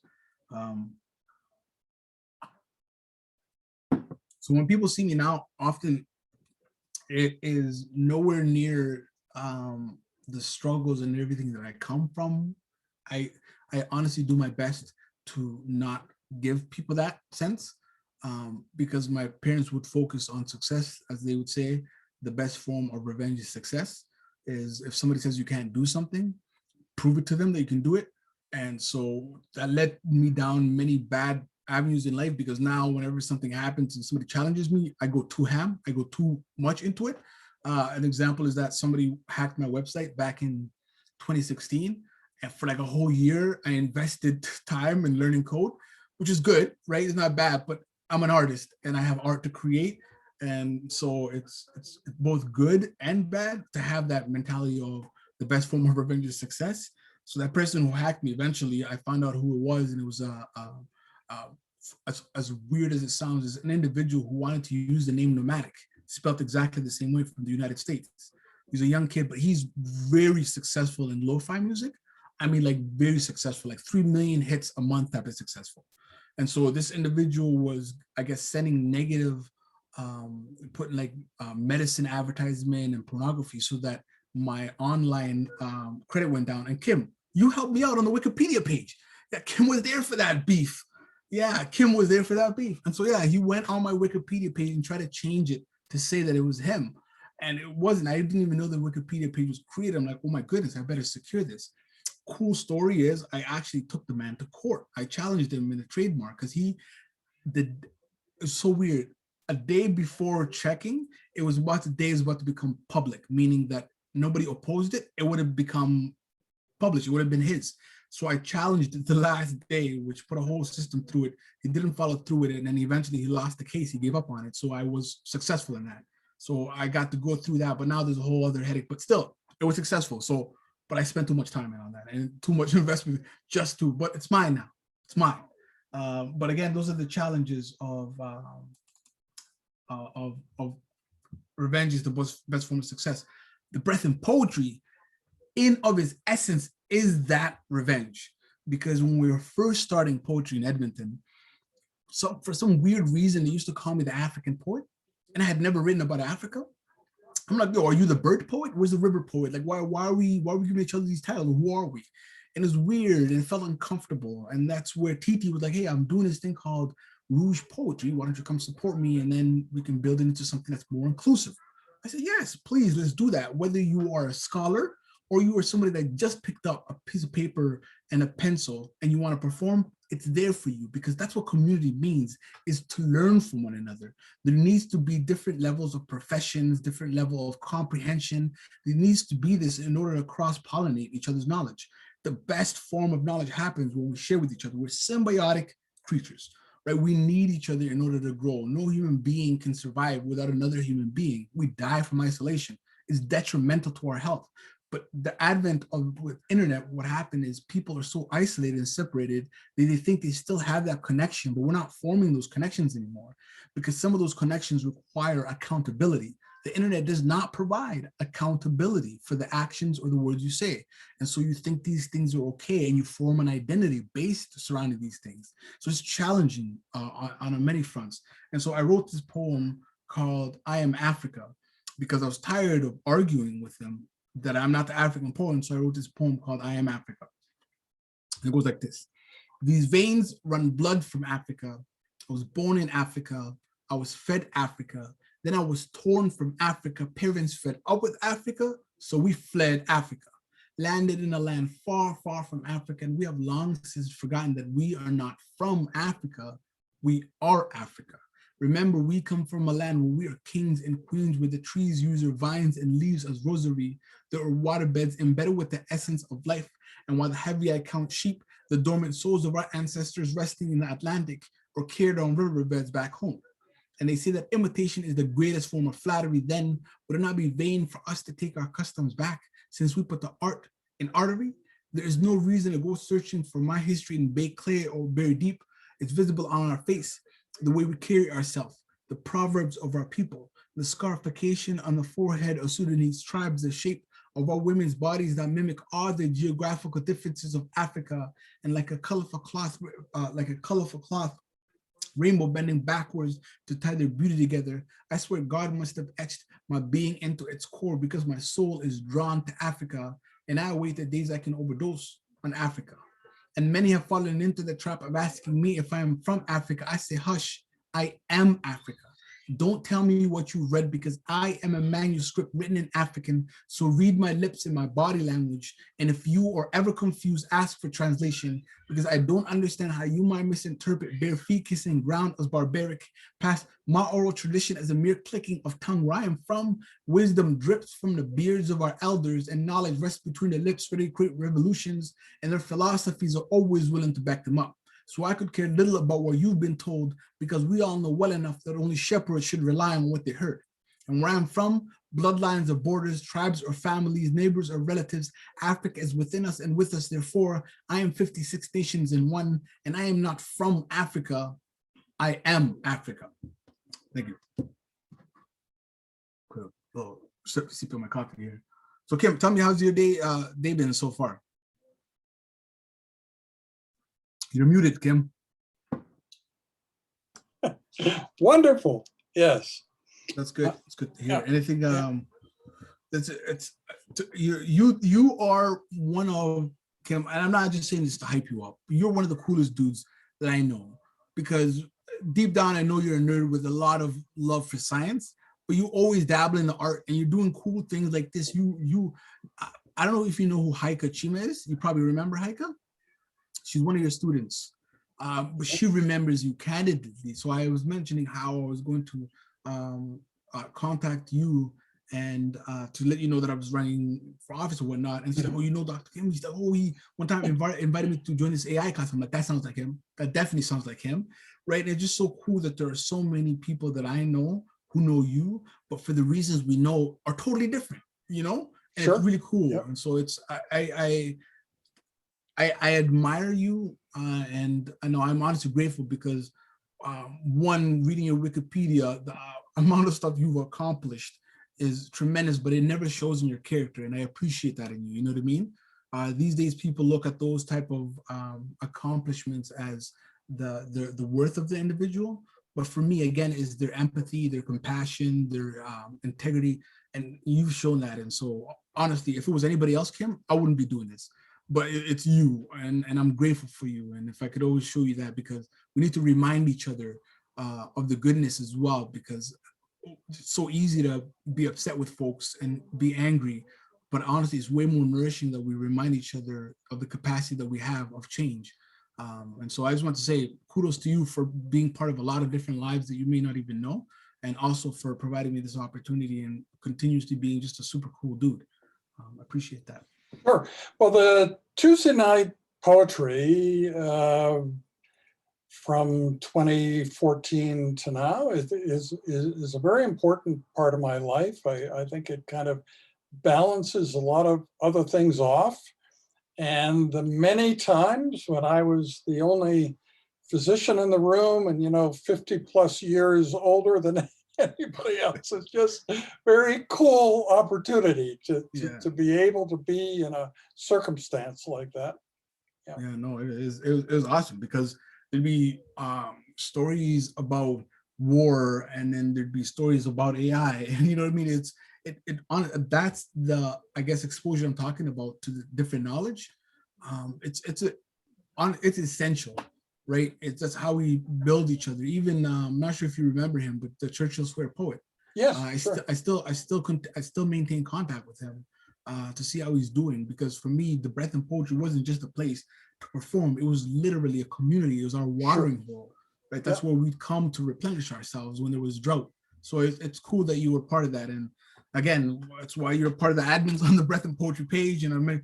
So when people see me now, often it is nowhere near the struggles and everything that I come from. I honestly do my best to not give people that sense, because my parents would focus on success. As they would say, the best form of revenge is success. Is if somebody says you can't do something, prove it to them that you can do it. And so that led me down many bad avenues in life, because now whenever something happens and somebody challenges me, I go too ham, I go too much into it. An example is that somebody hacked my website back in 2016, and for like a whole year, I invested time in learning code, which is good, right? It's not bad, but I'm an artist and I have art to create. And so it's both good and bad to have that mentality of the best form of revenge is success. So that person who hacked me, eventually I found out who it was, and it was as weird as it sounds, is an individual who wanted to use the name Nomadic, spelled exactly the same way, from the United States. He's a young kid, but he's very successful in lo-fi music. I mean, like very successful, like 3 million hits a month type of successful. And so this individual was, I guess, sending negative, putting like medicine advertisement and pornography so that my online credit went down. And Kim, you helped me out on the Wikipedia page. Yeah, Kim was there for that beef. Yeah, Kim was there for that beef. And so, yeah, he went on my Wikipedia page and tried to change it to say that it was him. And it wasn't. I didn't even know the Wikipedia page was created. I'm like, oh my goodness, I better secure this. Cool story is I actually took the man to court. I challenged him in a trademark because he did. It's so weird. A day before checking, it was about to become public, meaning that nobody opposed it. It would have become published. It would have been his. So I challenged it the last day, which put a whole system through it. He didn't follow through with it, and then eventually he lost the case. He gave up on it. So I was successful in that. So I got to go through that, but now there's a whole other headache. But still, it was successful. So, but I spent too much time on that and too much investment just to. But it's mine now. It's mine. But again, those are the challenges of revenge is the best form of success. The breath in poetry, in of its essence, is that revenge. Because when we were first starting poetry in Edmonton, so for some weird reason, they used to call me the African poet, and I had never written about Africa. I'm like, yo, are you the bird poet? Where's the river poet? Like, why are we giving each other these titles? Who are we? And it's weird and it felt uncomfortable. And that's where TT was like, hey, I'm doing this thing called Rouge Poetry. Why don't you come support me? And then we can build it into something that's more inclusive. I said, yes, please, let's do that. Whether you are a scholar or you are somebody that just picked up a piece of paper and a pencil and you want to perform, it's there for you, because that's what community means, is to learn from one another. There needs to be different levels of professions, different level of comprehension. There needs to be this in order to cross-pollinate each other's knowledge. The best form of knowledge happens when we share with each other. We're symbiotic creatures, right? We need each other in order to grow. No human being can survive without another human being. We die from isolation. It's detrimental to our health. But the advent of with internet, what happened is people are so isolated and separated, they think they still have that connection, but we're not forming those connections anymore because some of those connections require accountability. The internet does not provide accountability for the actions or the words you say. And so you think these things are okay and you form an identity based surrounding these things. So it's challenging on many fronts. And so I wrote this poem called I Am Africa because I was tired of arguing with them that I'm not the African poem. So I wrote this poem called I Am Africa. And it goes like this. These veins run blood from Africa. I was born in Africa. I was fed Africa. Then I was torn from Africa. Parents fed up with Africa. So we fled Africa, landed in a land far, far from Africa. And we have long since forgotten that we are not from Africa. We are Africa. Remember, we come from a land where we are kings and queens, where the trees use their vines and leaves as rosary. There are waterbeds embedded with the essence of life. And while the heavy I count sheep, the dormant souls of our ancestors resting in the Atlantic or cared on riverbeds back home. And they say that imitation is the greatest form of flattery. Then would it not be vain for us to take our customs back, since we put the art in artery? There is no reason to go searching for my history in baked clay or buried deep. It's visible on our face, the way we carry ourselves, the proverbs of our people, the scarification on the forehead of Sudanese tribes, the shape of our women's bodies that mimic all the geographical differences of Africa, and like a colorful cloth, rainbow bending backwards to tie their beauty together. I swear God must have etched my being into its core because my soul is drawn to Africa, and I await the days I can overdose on Africa. And many have fallen into the trap of asking me if I am from Africa. I say, hush, I am Africa. Don't tell me what you read, because I am a manuscript written in African. So read my lips and my body language. And if you are ever confused, ask for translation, because I don't understand how you might misinterpret bare feet kissing ground as barbaric, past my oral tradition as a mere clicking of tongue. Where I am from, wisdom drips from the beards of our elders, and knowledge rests between the lips where they create revolutions, and their philosophies are always willing to back them up. So I could care little about what you've been told, because we all know well enough that only shepherds should rely on what they heard. And where I'm from, bloodlines of borders, tribes or families, neighbors or relatives, Africa is within us and with us. Therefore, I am 56 nations in one, and I am not from Africa. I am Africa. Thank you. Put a little sip of my coffee here. So Kim, tell me, how's your day been so far? You're muted, Kim. Wonderful. Yes. That's good. It's good to hear. Anything? You are one of, Kim, and I'm not just saying this to hype you up. You're one of the coolest dudes that I know, because deep down I know you're a nerd with a lot of love for science, but you always dabble in the art and you're doing cool things like this. I don't know if you know who Heike Chima is. You probably remember Heike. She's one of your students, but she remembers you candidly. So I was mentioning how I was going to contact you and to let you know that I was running for office or whatnot. And she said, oh, you know Dr. Kim? He said, oh, he one time invited me to join this AI class. I'm like, that sounds like him. That definitely sounds like him, right? And it's just so cool that there are so many people that I know who know you, but for the reasons we know are totally different, you know? And sure. It's really cool. Yep. And so it's, I admire you, and I know I'm honestly grateful because one, reading your Wikipedia, the amount of stuff you've accomplished is tremendous, but it never shows in your character, and I appreciate that in you. You know what I mean? These days, people look at those type of accomplishments as the worth of the individual, but for me, again, is their empathy, their compassion, their integrity, and you've shown that. And so, honestly, if it was anybody else, Kim, I wouldn't be doing this. But it's you, and I'm grateful for you. And if I could always show you that, because we need to remind each other of the goodness as well, because it's so easy to be upset with folks and be angry. But honestly, it's way more nourishing that we remind each other of the capacity that we have of change. And so I just want to say kudos to you for being part of a lot of different lives that you may not even know, and also for providing me this opportunity and continuously being just a super cool dude. I appreciate that. Sure. Well, the Tuesday night poetry from 2014 to now is a very important part of my life. I think it kind of balances a lot of other things off. And the many times when I was the only physician in the room and 50 plus years older than anybody else, it's just very cool opportunity to be able to be in a circumstance like that. Yeah, no, it was awesome because there'd be stories about war, and then there'd be stories about AI, and you know what I mean. That's the, I guess, exposure I'm talking about to the different knowledge. It's essential, right? It's That's how we build each other. Even I'm not sure if you remember him, but the Churchill Square poet. Yes, sure. I still maintain contact with him to see how he's doing, because for me, the Breath and Poetry wasn't just a place to perform; it was literally a community. It was our watering hole, right? That's where we'd come to replenish ourselves when there was drought. So it's cool that you were part of that, and again, that's why you're part of the admins on the Breath and Poetry page, and I mean,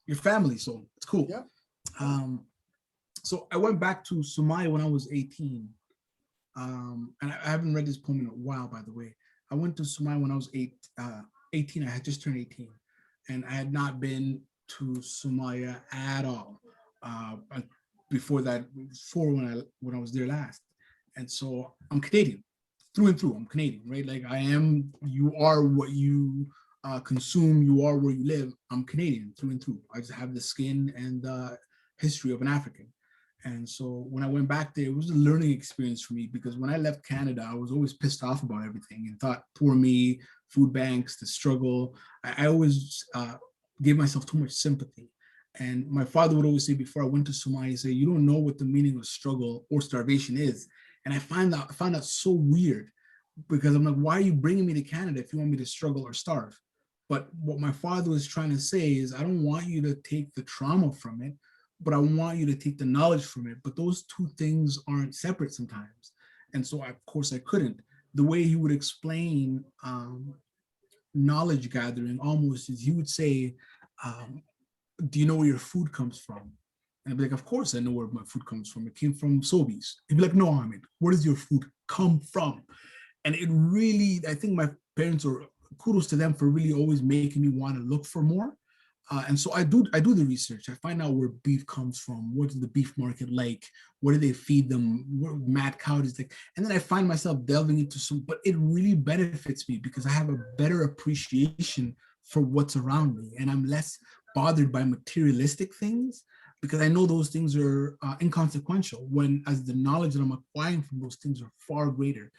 your family. So it's cool. Yeah. So I went back to Sumaya when I was 18. And I haven't read this poem in a while, by the way. I went to Sumaya when I was 18. I had just turned 18, and I had not been to Sumaya at all before when I was there last. And so I'm Canadian through and through. I'm Canadian, right? Like you are what you consume, you are where you live. I'm Canadian through and through. I just have the skin and the history of an African. And so when I went back there, it was a learning experience for me, because when I left Canada, I was always pissed off about everything and thought, poor me, food banks, the struggle. I always gave myself too much sympathy. And my father would always say, before I went to Somalia, say, you don't know what the meaning of struggle or starvation is. And I found that so weird, because I'm like, why are you bringing me to Canada if you want me to struggle or starve? But what my father was trying to say is, I don't want you to take the trauma from it, but I want you to take the knowledge from it. But those two things aren't separate sometimes. And so, of course, I couldn't. The way he would explain knowledge gathering almost is, he would say, do you know where your food comes from? And I'd be like, of course I know where my food comes from. It came from Sobeys. He'd be like, no, Ahmed, where does your food come from? And it really, I think my parents, or kudos to them for really always making me want to look for more. And so I do the research. I find out where beef comes from. What is the beef market like? What do they feed them? What mad cow is like? And then I find myself delving into but it really benefits me, because I have a better appreciation for what's around me, and I'm less bothered by materialistic things, because I know those things are inconsequential, when as the knowledge that I'm acquiring from those things are far greater.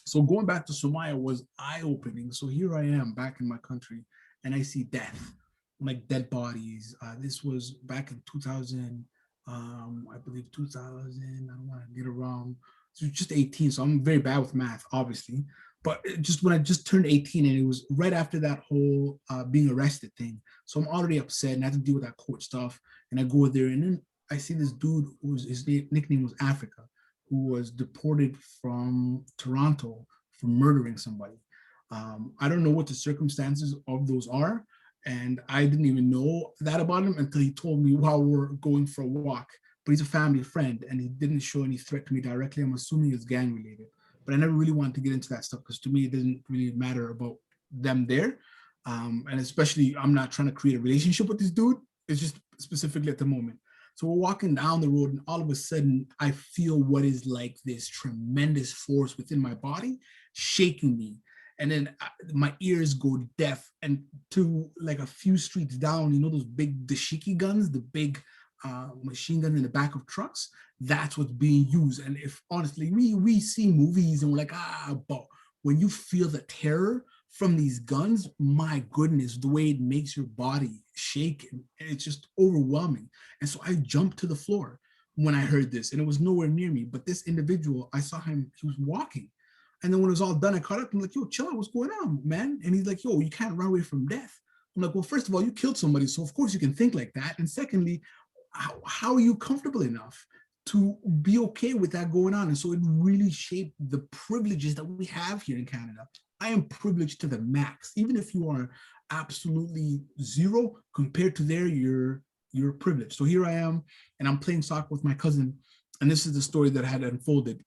So going back to Somalia was eye-opening. So here I am back in my country, and I see death, like dead bodies. This was back in 2000, I believe 2000, I don't want to get it wrong. So just 18, so I'm very bad with math, obviously. But just when I just turned 18, and it was right after that whole being arrested thing. So I'm already upset, and I have to deal with that court stuff. And I go there, and then I see this dude his nickname was Africa, who was deported from Toronto for murdering somebody. I don't know what the circumstances of those are, and I didn't even know that about him until he told me while we're going for a walk. But he's a family friend, and he didn't show any threat to me directly. I'm assuming it's gang related, but I never really wanted to get into that stuff, because to me it doesn't really matter about them there, and especially I'm not trying to create a relationship with this dude. It's just specifically at the moment. So we're walking down the road, and all of a sudden I feel what is like this tremendous force within my body shaking me. And then my ears go deaf, and to like a few streets down, you know, those big dashiki guns, the big machine gun in the back of trucks, that's what's being used. And if honestly, we see movies and we're like, but when you feel the terror from these guns, my goodness, the way it makes your body shake, and it's just overwhelming. And so I jumped to the floor when I heard this, and it was nowhere near me. But this individual, I saw him, he was walking. And then when it was all done, I caught up. I'm like, yo, chill out, what's going on, man? And he's like, yo, you can't run away from death. I'm like, well, first of all, you killed somebody, so of course you can think like that. And secondly, how are you comfortable enough to be okay with that going on? And so it really shaped the privileges that we have here in Canada. I am privileged to the max. Even if you are absolutely zero compared to there, you're privileged. So here I am, and I'm playing soccer with my cousin, and this is the story that had unfolded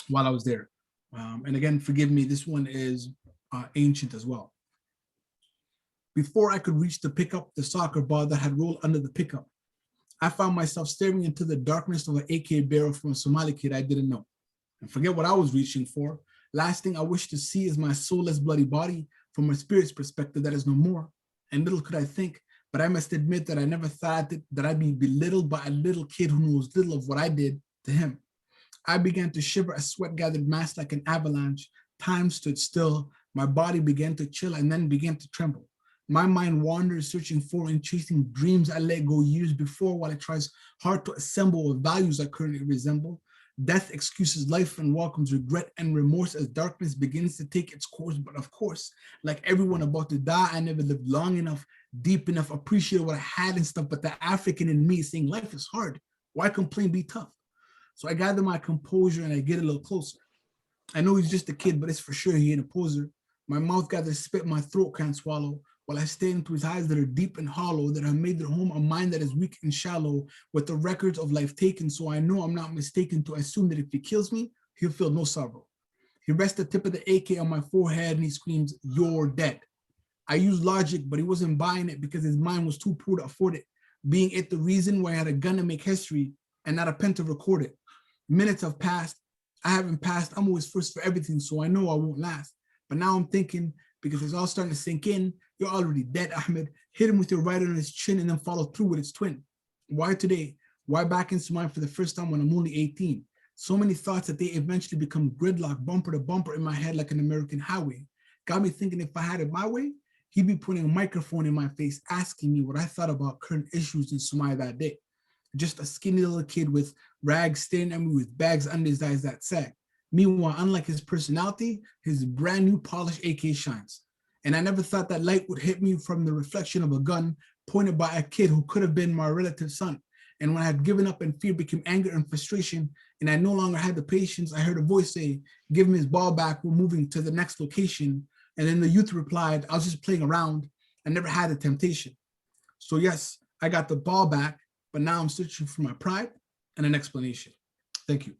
while I was there. And again, forgive me, this one is ancient as well. Before I could reach to pick up the soccer ball that had rolled under the pickup, I found myself staring into the darkness of an AK barrel from a Somali kid I didn't know. And forget what I was reaching for. Last thing I wish to see is my soulless bloody body. From my spirit's perspective, that is no more. And little could I think, but I must admit that I never thought that I'd be belittled by a little kid who knows little of what I did to him. I began to shiver as sweat gathered mass like an avalanche. Time stood still. My body began to chill and then began to tremble. My mind wanders, searching for and chasing dreams I let go years before, while it tries hard to assemble with values I currently resemble. Death excuses life and welcomes regret and remorse as darkness begins to take its course. But of course, like everyone about to die, I never lived long enough, deep enough, appreciate what I had and stuff. But the African in me is saying life is hard. Why complain, be tough? So I gather my composure and I get a little closer. I know he's just a kid, but it's for sure he ain't a poser. My mouth gathers spit, my throat can't swallow, while I stare into his eyes that are deep and hollow, that have made their home a mind that is weak and shallow, with the records of life taken. So I know I'm not mistaken to assume that if he kills me, he'll feel no sorrow. He rests the tip of the AK on my forehead and he screams, "You're dead." I used logic, but he wasn't buying it because his mind was too poor to afford it, being it the reason why I had a gun to make history and not a pen to record it. Minutes have passed. I haven't passed. I'm always first for everything, so I know I won't last. But now I'm thinking, because it's all starting to sink in, you're already dead, Ahmed. Hit him with your right on his chin and then follow through with its twin. Why today? Why back into mine for the first time when I'm only 18? So many thoughts that they eventually become gridlock, bumper to bumper in my head like an American highway. Got me thinking if I had it my way, he'd be putting a microphone in my face, asking me what I thought about current issues in Somalia that day. Just a skinny little kid with rags staring at me with bags under his eyes that sag. Meanwhile, unlike his personality, his brand new polished AK shines. And I never thought that light would hit me from the reflection of a gun pointed by a kid who could have been my relative's son. And when I had given up and fear became anger and frustration, and I no longer had the patience, I heard a voice say, "Give him his ball back, we're moving to the next location." And then the youth replied, "I was just playing around. I never had a temptation." So yes, I got the ball back, but now I'm searching for my pride and an explanation. Thank you.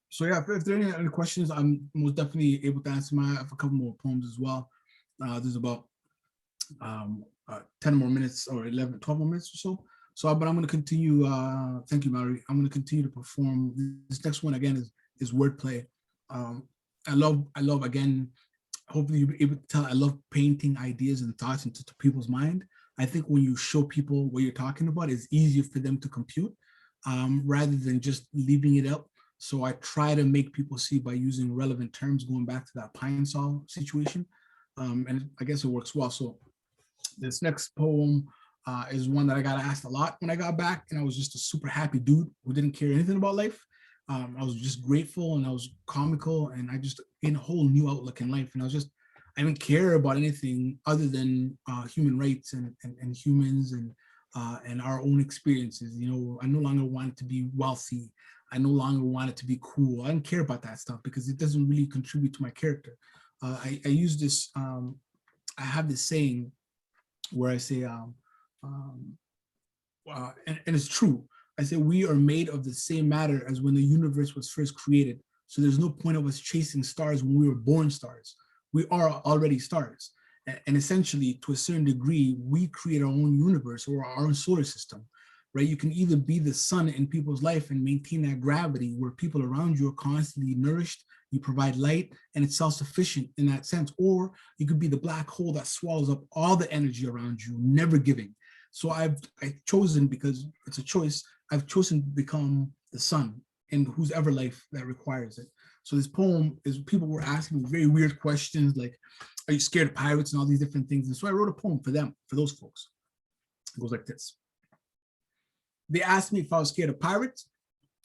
So yeah, if there are any other questions, I'm most definitely able to answer. I have a couple more poems as well. There's about 10 more minutes or 11, 12 more minutes or so. But I'm going to continue. Thank you, Mallory. I'm going to continue to perform. This next one again is wordplay. I love again. Hopefully you'll be able to tell. I love painting ideas and thoughts into people's mind. I think when you show people what you're talking about, it's easier for them to compute rather than just leaving it up. So I try to make people see by using relevant terms, going back to that pine saw situation. And I guess it works well. So this next poem is one that I got asked a lot when I got back, and I was just a super happy dude who didn't care anything about life. I was just grateful and I was comical, and I just gained a whole new outlook in life. And I didn't care about anything other than human rights and humans and our own experiences. You know, I no longer wanted to be wealthy. I no longer wanted to be cool. I didn't care about that stuff because it doesn't really contribute to my character. I use this, I have this saying where I say, and it's true. I say, we are made of the same matter as when the universe was first created. So there's no point of us chasing stars when we were born stars. We are already stars. And essentially, to a certain degree, we create our own universe or our own solar system. Right? You can either be the sun in people's life and maintain that gravity where people around you are constantly nourished, you provide light, and it's self-sufficient in that sense, or you could be the black hole that swallows up all the energy around you, never giving. So I've chosen, because it's a choice, I've chosen to become the sun in whose ever life that requires it. So this poem is, people were asking me very weird questions like, are you scared of pirates and all these different things? And so I wrote a poem for them, for those folks. It goes like this. They asked me if I was scared of pirates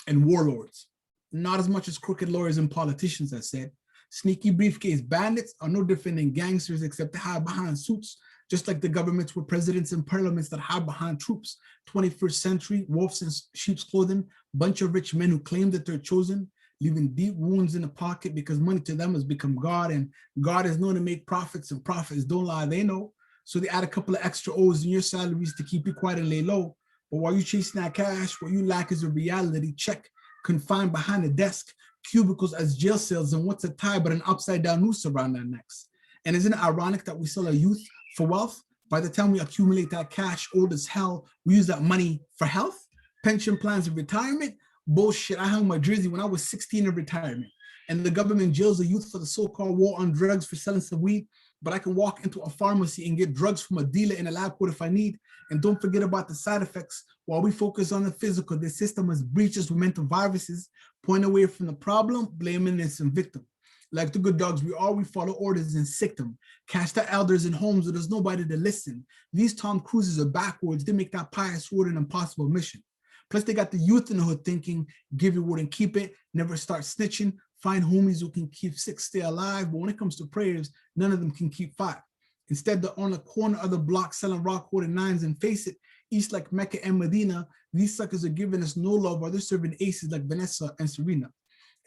and warlords. Not as much as crooked lawyers and politicians, I said. Sneaky briefcase bandits are no different than gangsters, except they hide behind suits, just like the governments were presidents and parliaments that hide behind troops. 21st century, wolves in sheep's clothing, bunch of rich men who claim that they're chosen, leaving deep wounds in the pocket because money to them has become God, and God is known to make profits, and profits don't lie, they know. So they add a couple of extra O's in your salaries to keep you quiet and lay low. But while you're chasing that cash, what you lack is a reality check, confined behind a desk, cubicles as jail cells, and what's a tie but an upside down noose around our necks? And isn't it ironic that we sell our youth for wealth? By the time we accumulate that cash, old as hell, we use that money for health, pension plans, and retirement. Bullshit. I hung my jersey when I was 16 in retirement. And the government jails the youth for the so-called war on drugs for selling some weed, but I can walk into a pharmacy and get drugs from a dealer in a lab coat if I need. And don't forget about the side effects. While we focus on the physical, the system has breaches with mental viruses, point away from the problem, blaming innocent victim. Like the good dogs we follow orders and sick them. Cast the elders in homes where there's nobody to listen. These Tom Cruises are backwards. They make that pious word an impossible mission. Plus they got the youth in the hood thinking, give your word and keep it, never start snitching, find homies who can keep 6 stay alive, but when it comes to prayers, none of them can keep 5. Instead, they're on the corner of the block selling rock quarter 9s, and face it, east like Mecca and Medina, these suckers are giving us no love while they're serving aces like Vanessa and Serena.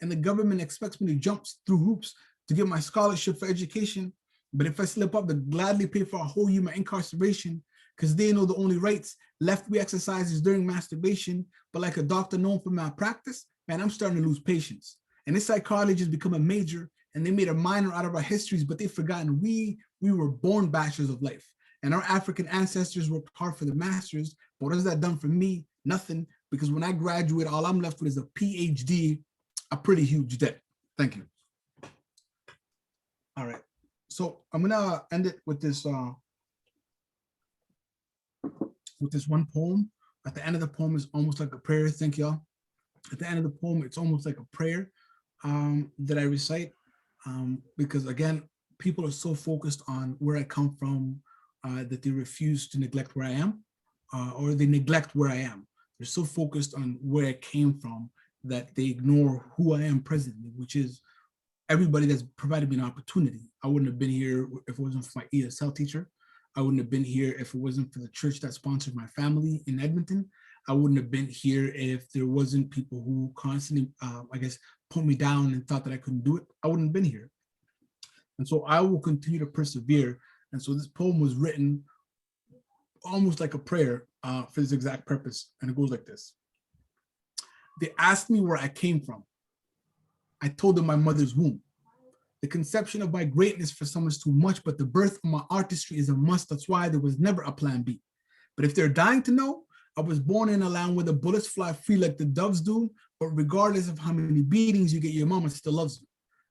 And the government expects me to jump through hoops to get my scholarship for education, but if I slip up, they'll gladly pay for a whole year of my incarceration, because they know the only rights left we exercise is during masturbation. But like a doctor known for malpractice, man, I'm starting to lose patience. And this psychology has become a major, and they made a minor out of our histories, but they've forgotten we were born bachelors of life. And our African ancestors worked hard for the masters, but what has that done for me? Nothing, because when I graduate, all I'm left with is a PhD, a pretty huge debt. Thank you. All right, so I'm gonna end it with this one poem. At the end of the poem is almost like a prayer. Thank y'all. At the end of the poem, it's almost like a prayer that I recite, because again, people are so focused on where I come from that they refuse to neglect where I am, or they neglect where I am. They're so focused on where I came from that they ignore who I am presently, which is everybody that's provided me an opportunity. I wouldn't have been here if it wasn't for my ESL teacher. I wouldn't have been here if it wasn't for the church that sponsored my family in Edmonton. I wouldn't have been here if there wasn't people who constantly, put me down and thought that I couldn't do it. I wouldn't have been here. And so I will continue to persevere. And so this poem was written almost like a prayer for this exact purpose. And it goes like this. They asked me where I came from. I told them my mother's womb. The conception of my greatness for some is too much, but the birth of my artistry is a must. That's why there was never a plan B. But if they're dying to know, I was born in a land where the bullets fly free like the doves do, but regardless of how many beatings you get, your mama still loves you.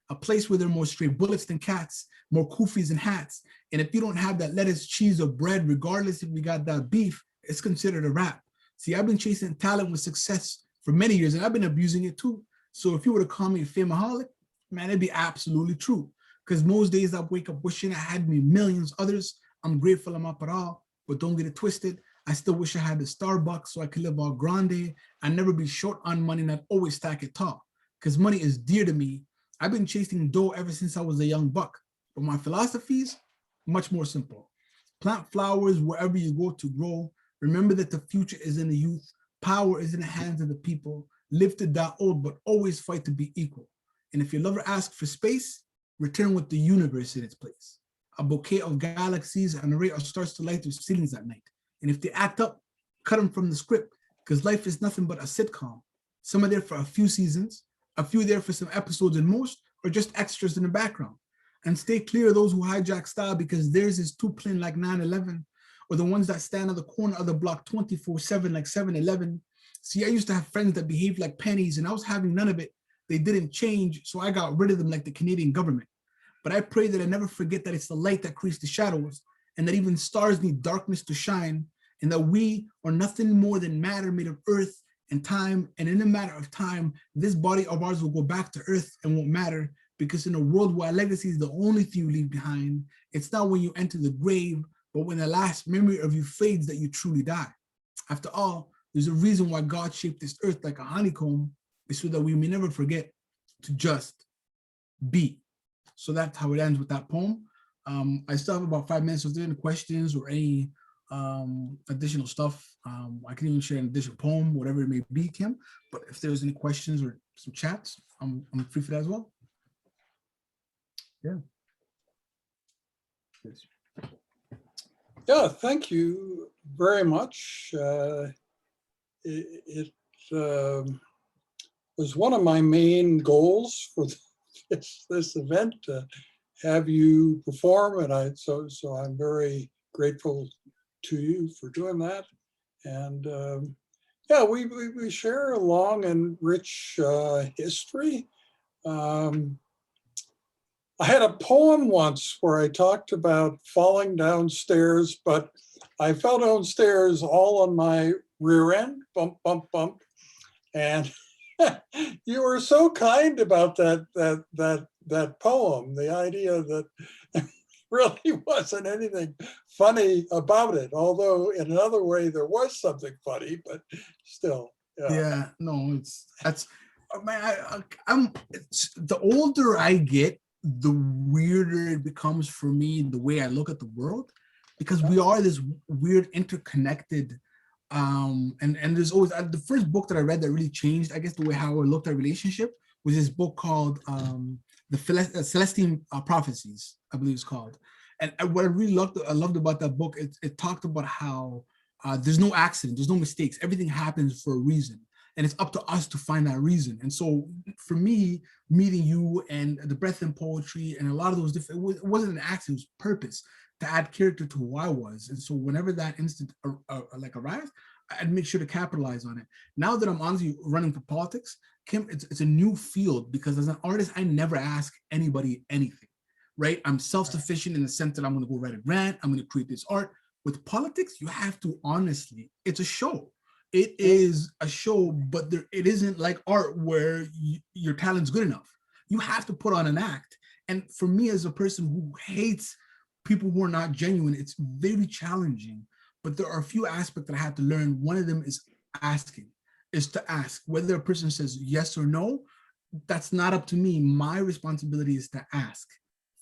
A place where there are more stray bullets than cats, more kufis and hats. And if you don't have that lettuce, cheese, or bread, regardless if you got that beef, it's considered a wrap. See, I've been chasing talent with success for many years, and I've been abusing it too. So if you were to call me a fameaholic, man, it'd be absolutely true. Because most days I wake up wishing I had me millions. Others, I'm grateful I'm up at all, but don't get it twisted. I still wish I had the Starbucks so I could live all grande and never be short on money, not always stack it tall. Because money is dear to me. I've been chasing dough ever since I was a young buck. But my philosophy's much more simple. Plant flowers wherever you go to grow. Remember that the future is in the youth. Power is in the hands of the people. Live to die old, but always fight to be equal. And if your lover asks for space, return with the universe in its place. A bouquet of galaxies, an array of stars to light their ceilings at night. And if they act up, cut them from the script, because life is nothing but a sitcom. Some are there for a few seasons, a few there for some episodes, and most are just extras in the background. And stay clear of those who hijack style, because theirs is too plain like 9/11, or the ones that stand on the corner of the block 24/7 like 7-Eleven. See, I used to have friends that behaved like pennies, and I was having none of it. They didn't change, so I got rid of them like the Canadian government. But I pray that I never forget that it's the light that creates the shadows, and that even stars need darkness to shine, and that we are nothing more than matter made of earth and time, and in a matter of time, this body of ours will go back to earth and won't matter, because in a world where legacy is the only thing you leave behind, it's not when you enter the grave, but when the last memory of you fades that you truly die. After all, there's a reason why God shaped this earth like a honeycomb, is so that we may never forget to just be. So that's how it ends with that poem. I still have about 5 minutes. If there are any questions or any additional stuff, I can even share an additional poem, whatever it may be, Kim. But if there's any questions or some chats, I'm free for that as well. Yeah. Yes. Yeah, thank you very much. was one of my main goals for this event, to have you perform, and so I'm very grateful to you for doing that. And yeah, we share a long and rich history. I had a poem once where I talked about falling downstairs, but I fell downstairs all on my rear end, bump, bump, bump. And you were so kind about that poem, the idea that really wasn't anything funny about it, although in another way there was something funny, but still. Yeah, no, the older I get, the weirder it becomes for me, the way I look at the world, because we are this weird interconnected, and there's always, the first book that I read that really changed, I guess, the way how I looked at relationship was this book called the Celestine Prophecies, I believe it's called. And what I really loved about that book, it talked about how there's no accident, there's no mistakes, everything happens for a reason. And it's up to us to find that reason. And so for me, meeting you and the breath in poetry and a lot of those different, it wasn't an accident, it was purpose to add character to who I was. And so whenever that instant like arrives, I'd make sure to capitalize on it. Now that I'm honestly running for politics, Kim, it's a new field, because as an artist, I never ask anybody anything, right? I'm self-sufficient in the sense that I'm gonna go write a grant, I'm gonna create this art. With politics, you have to honestly, it's a show. It is a show, but it isn't like art where your talent's good enough. You have to put on an act. And for me, as a person who hates people who are not genuine, it's very challenging. But there are a few aspects that I had to learn. One of them is asking, is to ask. Whether a person says yes or no, that's not up to me. My responsibility is to ask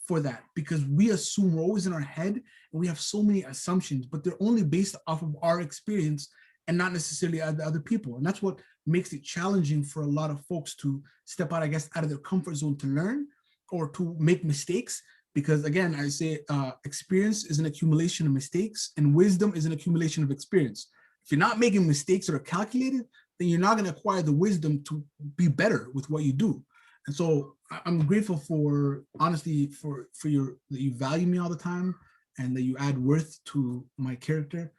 for that, because we assume, we're always in our head and we have so many assumptions, but they're only based off of our experience and not necessarily other people. And that's what makes it challenging for a lot of folks to step out, I guess, out of their comfort zone to learn or to make mistakes. Because again, I say experience is an accumulation of mistakes and wisdom is an accumulation of experience. If you're not making mistakes that are calculated, then you're not going to acquire the wisdom to be better with what you do. And so I'm grateful for, honestly, for that you value me all the time and that you add worth to my character.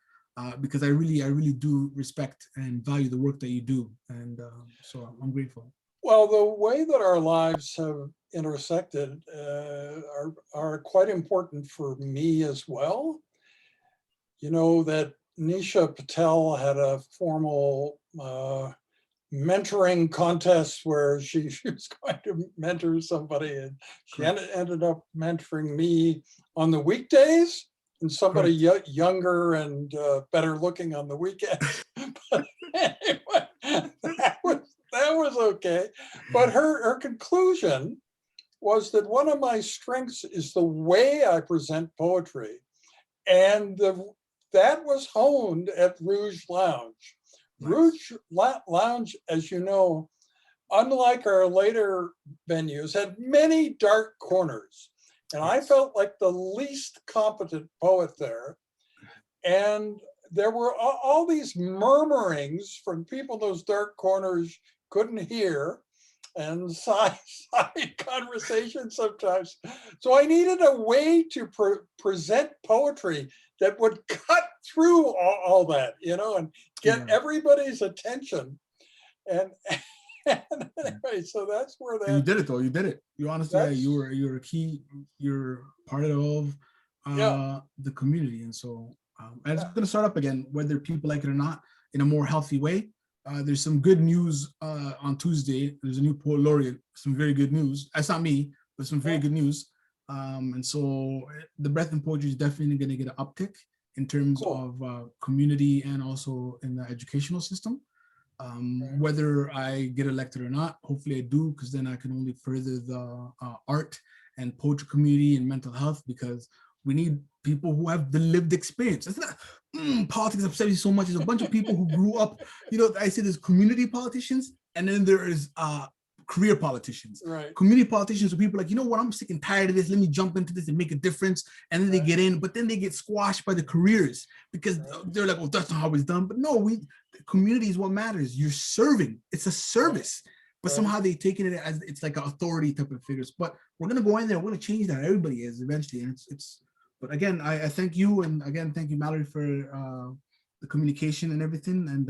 Because I really do respect and value the work that you do. And so I'm grateful. Well, the way that our lives have intersected are quite important for me as well. You know, that Nisha Patel had a formal mentoring contest where she was going to mentor somebody, and she ended up mentoring me on the weekdays, and somebody younger and better looking on the weekends. But anyway, that was okay. But her conclusion was that one of my strengths is the way I present poetry, and that was honed at Rouge Lounge. Nice. Rouge Lounge, as you know, unlike our later venues, had many dark corners. And I felt like the least competent poet there. And there were all these murmurings from people those dark corners couldn't hear, and side conversations sometimes. So I needed a way to present poetry that would cut through all that, you know, and get everybody's attention. And anyway, so that's where that. And you did it though. You did it. You honestly, you're a key. You're part of the community, and so and it's going to start up again, whether people like it or not, in a more healthy way. There's some good news on Tuesday. There's a new poet laureate. Some very good news. That's not me, but some very good news. And so the breath in poetry is definitely going to get an uptick in terms of community and also in the educational system. Whether I get elected or not, hopefully I do, because then I can only further the art and poetry community and mental health, because we need people who have the lived experience. It's not politics upsets me so much. There's a bunch of people who grew up, you know, I say there's community politicians, and then there is career politicians. Right. Community politicians are people like, you know what, I'm sick and tired of this. Let me jump into this and make a difference. And then they get in, but then they get squashed by the careers because they're like, well, that's not how it's done. But no, the community is what matters. You're serving. It's a service. but somehow they taken it as it's like an authority type of figures. But we're gonna go in there. We're gonna change that. Everybody is eventually, and it's. But again, I thank you, and again thank you, Mallory, for the communication and everything. And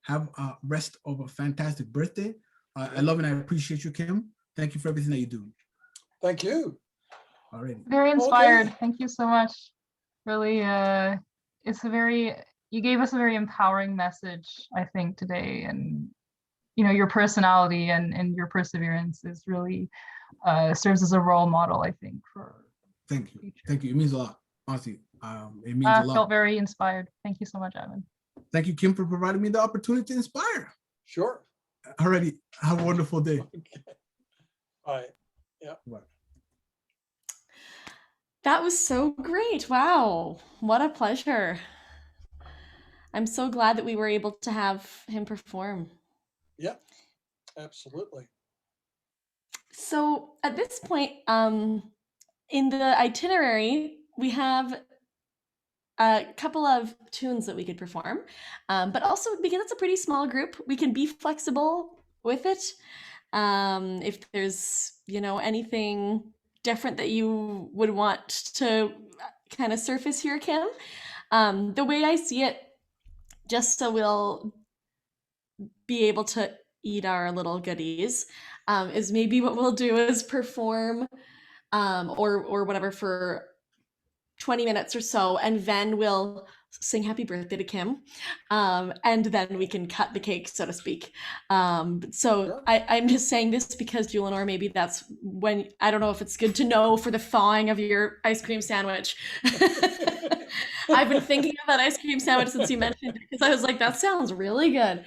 have a rest of a fantastic birthday. I love and I appreciate you, Kim. Thank you for everything that you do. Thank you. All right. Very inspired. Okay. Thank you so much. Really, you gave us a very empowering message, I think, today. And, your personality and your perseverance is really serves as a role model, I think, for Thank you. future. Thank you. It means a lot. Honestly, it means a I lot. felt very inspired. Thank you so much, Evan. Thank you, Kim, for providing me the opportunity to inspire. Sure. Alrighty. Have a wonderful day. Okay. Bye. Yeah. Bye. That was so great. Wow. What a pleasure. I'm so glad that we were able to have him perform. Yeah, absolutely. So at this point, in the itinerary, we have a couple of tunes that we could perform, but also because it's a pretty small group, we can be flexible with it. If there's, anything different that you would want to kind of surface here, Kim, the way I see it, just so we'll be able to eat our little goodies, is maybe what we'll do is perform or whatever for 20 minutes or so, and then we'll sing happy birthday to Kim, and then we can cut the cake, so to speak. So Sure. I'm just saying this because, Julianor, maybe that's when, I don't know if it's good to know for the thawing of your ice cream sandwich. I've been thinking of that ice cream sandwich since you mentioned it, because I was like, that sounds really good.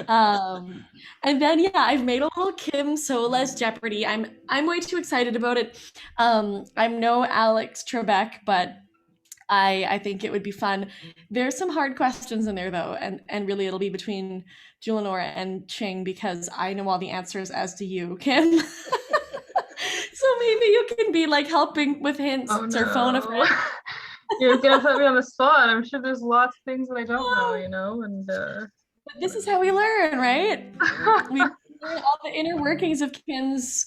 And then, yeah, I've made a little Kim Solez Jeopardy. I'm way too excited about it. I'm no Alex Trebek, but I think it would be fun. There's some hard questions in there, though, and really it'll be between Julianor and Ching, because I know all the answers, as do you, Kim. So maybe you can be like helping with hints or phone a friend. You're gonna put me on the spot. I'm sure there's lots of things that I don't know, and But this is how we learn, right? We learn all the inner workings of Kim's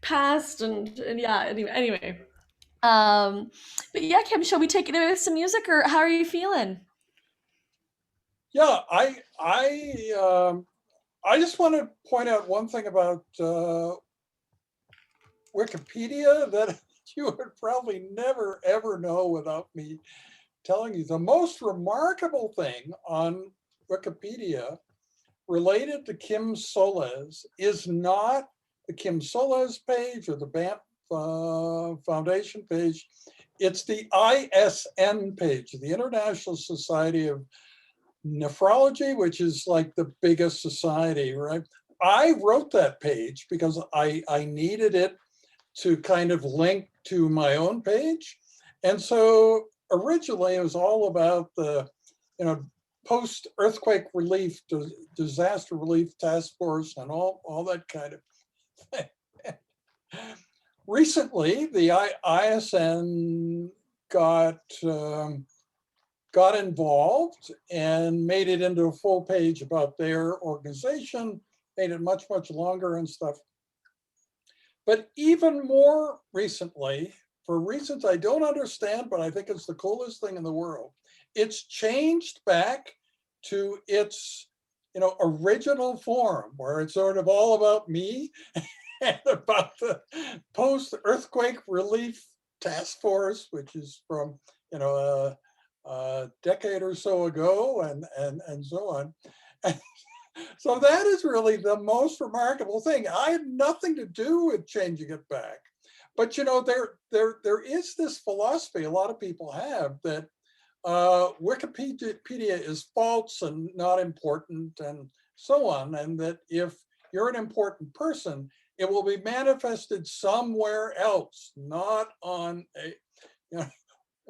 past, and yeah. Anyway. But yeah, Kim, shall we take it with some music, or how are you feeling? Yeah, I just want to point out one thing about Wikipedia that you would probably never ever know without me telling you. The most remarkable thing on Wikipedia related to Kim Solez is not the Kim Solez page or the BAMP Foundation page. It's the ISN page, the International Society of Nephrology, which is like the biggest society, right? I wrote that page because I needed it to kind of link to my own page. And so originally it was all about the, post-earthquake relief, disaster relief task force and all that kind of thing. Recently, the ISN got involved and made it into a full page about their organization, made it much, much longer and stuff. But even more recently, for reasons I don't understand, but I think it's the coolest thing in the world, it's changed back to its original form, where it's sort of all about me and about the post-earthquake relief task force, which is from a decade or so ago, and so on. So that is really the most remarkable thing. I had nothing to do with changing it back, but there is this philosophy a lot of people have that Wikipedia is false and not important and so on, and that if you're an important person, it will be manifested somewhere else, not on a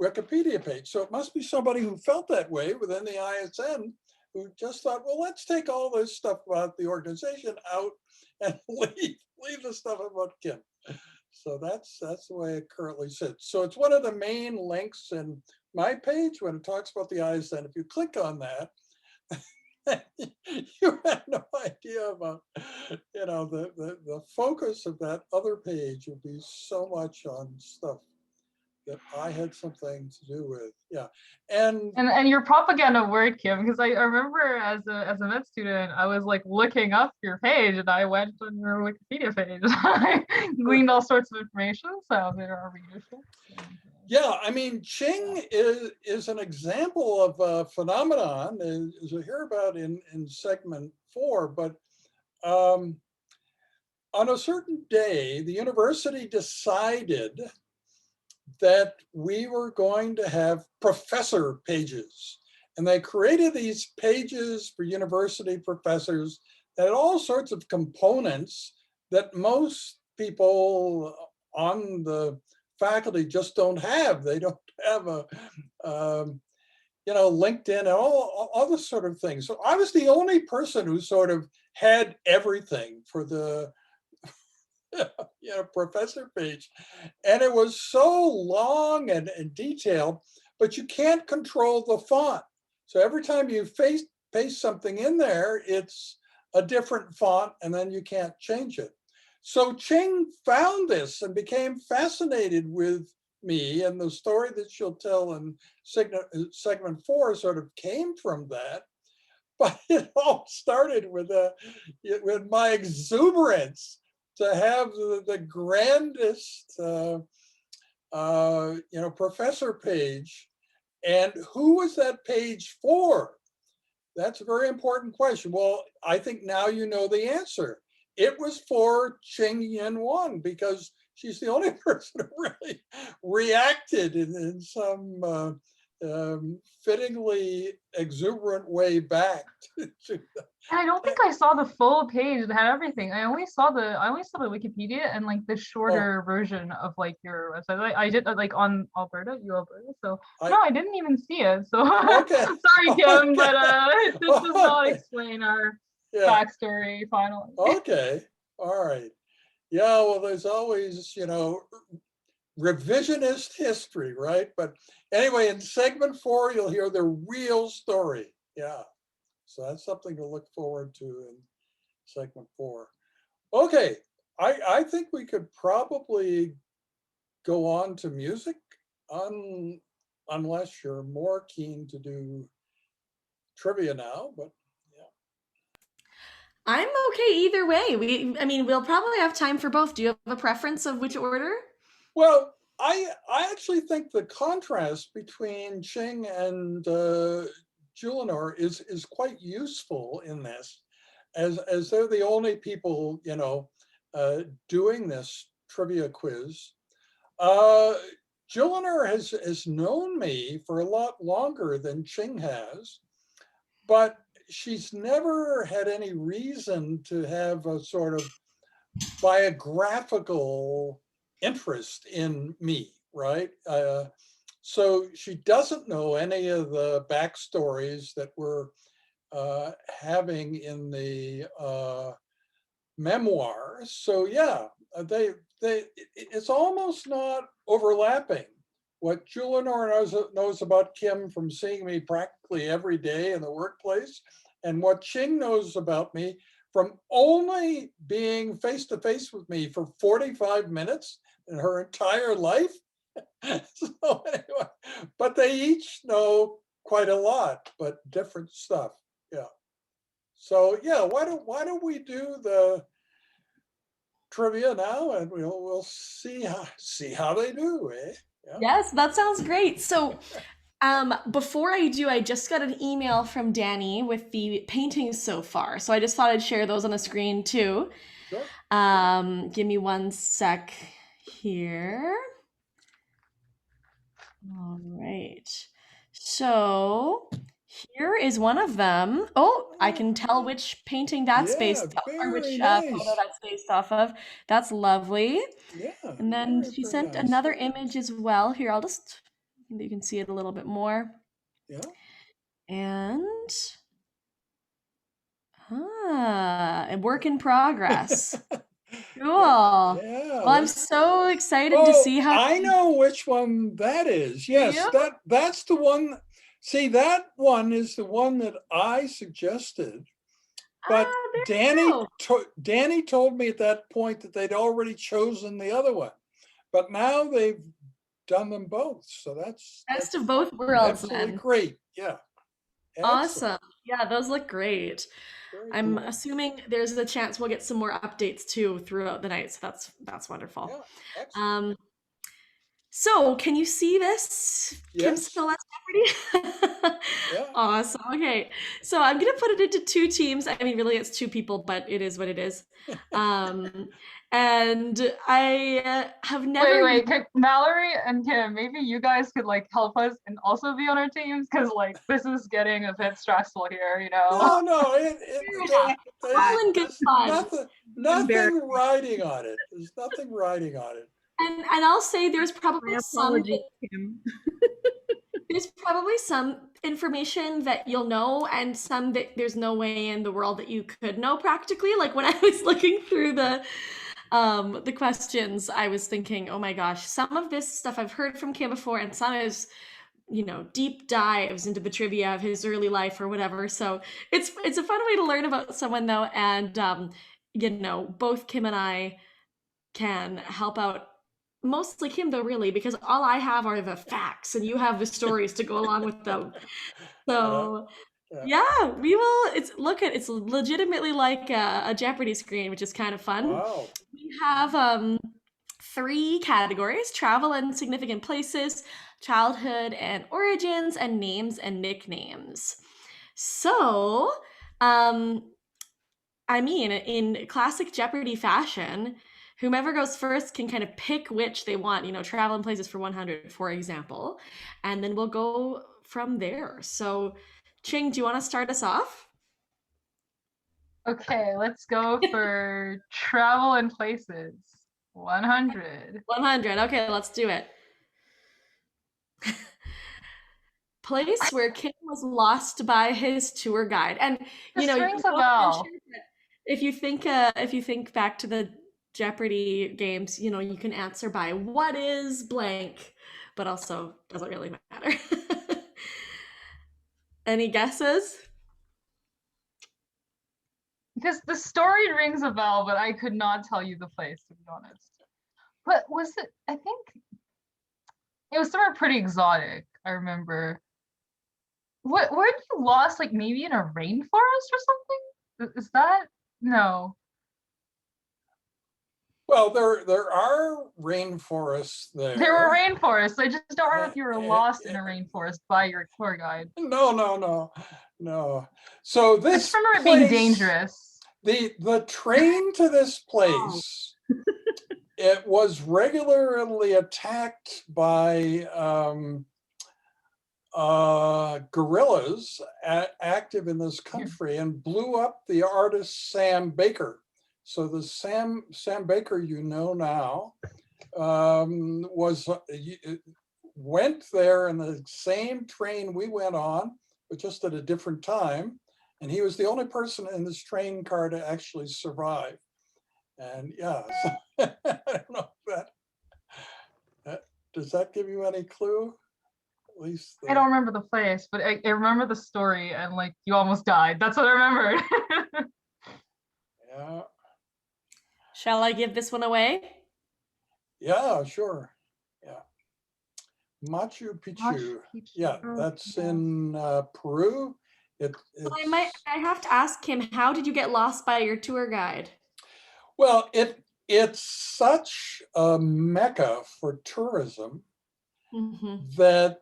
Wikipedia page. So it must be somebody who felt that way within the ISN, who just thought, well, let's take all this stuff about the organization out and leave the stuff about Kim. So that's the way it currently sits. So it's one of the main links in my page when it talks about the ISN. If you click on that, You had no idea about, the focus of that other page would be so much on stuff that I had something to do with. Yeah. And And your propaganda worked, Kim, because I remember as a med student, I was like looking up your page, and I went on your Wikipedia page. I gleaned all sorts of information, so there are readership. yeah, I mean, Qing is an example of a phenomenon, as we hear about in segment 4, but on a certain day, the university decided that we were going to have professor pages. And they created these pages for university professors that had all sorts of components that most people on the faculty just don't have. They don't have a, LinkedIn and all this sort of thing. So I was the only person who sort of had everything for the professor page. And it was so long and detailed, but you can't control the font. So every time you paste something in there, it's a different font, and then you can't change it. So Qing found this and became fascinated with me, and the story that she'll tell in segment 4 sort of came from that. But it all started with my exuberance to have the grandest, professor page. And who was that page for? That's a very important question. Well, I think now you know the answer. It was for Qing Yin Wang, because she's the only person who really reacted in some fittingly exuberant way back to And I don't think I saw the full page that had everything. I only saw the Wikipedia and like the shorter version of like your website. I did like on Alberta, So no, I didn't even see it. So Okay. sorry, Kim, Okay. but this does not Okay. explain our Yeah. backstory finally. Okay. All right. Yeah, well, there's always, revisionist history, right? But anyway, in segment 4, you'll hear the real story. Yeah. So that's something to look forward to in segment 4. Okay. I think we could probably go on to music unless you're more keen to do trivia now, but yeah. I'm okay either way. We'll probably have time for both. Do you have a preference of which order? Well, I actually think the contrast between Qing and Julinor is quite useful in this, as they're the only people doing this trivia quiz. Julinor has known me for a lot longer than Qing has, but she's never had any reason to have a sort of biographical interest in me, right? So she doesn't know any of the backstories that we're having in the memoir. So yeah, it's almost not overlapping. What Julinor knows about Kim from seeing me practically every day in the workplace, and what Qing knows about me from only being face to face with me for 45 minutes in her entire life. So anyway, but they each know quite a lot, but different stuff. Yeah. So yeah, why don't we do the trivia now, and we'll see how they do, eh? Yeah. Yes, that sounds great. So before I do, I just got an email from Danny with the paintings so far. So I just thought I'd share those on the screen too. Sure. Give me one sec here. All right. So here is one of them. Oh, I can tell which painting that's based off, or which very nice. photo that's based off of. That's lovely. Yeah. And then very, she very sent nice. another image as well. Here, you can see it a little bit more. Yeah. And a work in progress. Cool. Yeah. Well, I'm so excited to see how. I know which one that is. Yes, Yeah. that's the one. See, that one is the one that I suggested, but there you go. Danny told me at that point that they'd already chosen the other one, but now they've done them both. So Best that's of both worlds absolutely then. great. Yeah. Excellent. Awesome. Yeah, those look great. Very I'm cool. assuming there's a chance we'll get some more updates too throughout the night. So that's wonderful. Yeah. Excellent. Um, so can you see this, Kim Yes. Celeste Jeopardy? Yeah. Awesome. Okay. So I'm gonna put it into two teams. I mean, really it's two people, but it is what it is. And I have never Wait, Mallory and Kim, maybe you guys could like help us and also be on our teams because like this is getting a bit stressful here, you know. No, all in good fun. nothing riding on it. There's nothing riding on it. And I'll say there's probably My some apologies, Kim. there's probably some information that you'll know and some that there's no way in the world that you could know practically. Like when I was looking through the questions, I was thinking, oh my gosh, some of this stuff I've heard from Kim before, and some is, you know, deep dives into the trivia of his early life or whatever. So it's a fun way to learn about someone though, and you know, both Kim and I can help out. Mostly Kim though, really, because all I have are the facts and you have the stories to go along with them. So yeah, we will. It's legitimately like a Jeopardy screen, which is kind of fun. Wow. We have 3 categories: travel and significant places, childhood and origins, and names and nicknames. So, I mean, in classic Jeopardy fashion, whomever goes first can kind of pick which they want, you know, travel and places for 100, for example, and then we'll go from there. So, Ching, do you want to start us off? Okay, let's go for travel and places. 100. 100. Okay, let's do it. Place where Kim was lost by his tour guide. And you This know, rings a bell. if you think back to the Jeopardy games, you know, you can answer by what is blank, but also doesn't really matter. Any guesses? Because the story rings a bell, but I could not tell you the place, to be honest. But was it, I think it was somewhere pretty exotic, I remember. Where did you lost, like maybe in a rainforest or something? Is that? No. Well, there are rainforests there. There were rainforests. I just don't remember if you were lost in a rainforest by your tour guide. No. So I this just remember it being place, dangerous. The train to this place, it was regularly attacked by guerrillas active in this country and blew up the artist Sam Baker. So the Sam Baker you know now went there in the same train we went on, but just at a different time. And he was the only person in this train car to actually survive. And yeah, so, I don't know if that does that give you any clue? At least I don't remember the place, but I remember the story and like you almost died. That's what I remembered. Yeah. Shall I give this one away? Yeah, sure. Yeah. Machu Picchu. Yeah, that's in Peru. I have to ask him, how did you get lost by your tour guide? Well, it's such a mecca for tourism that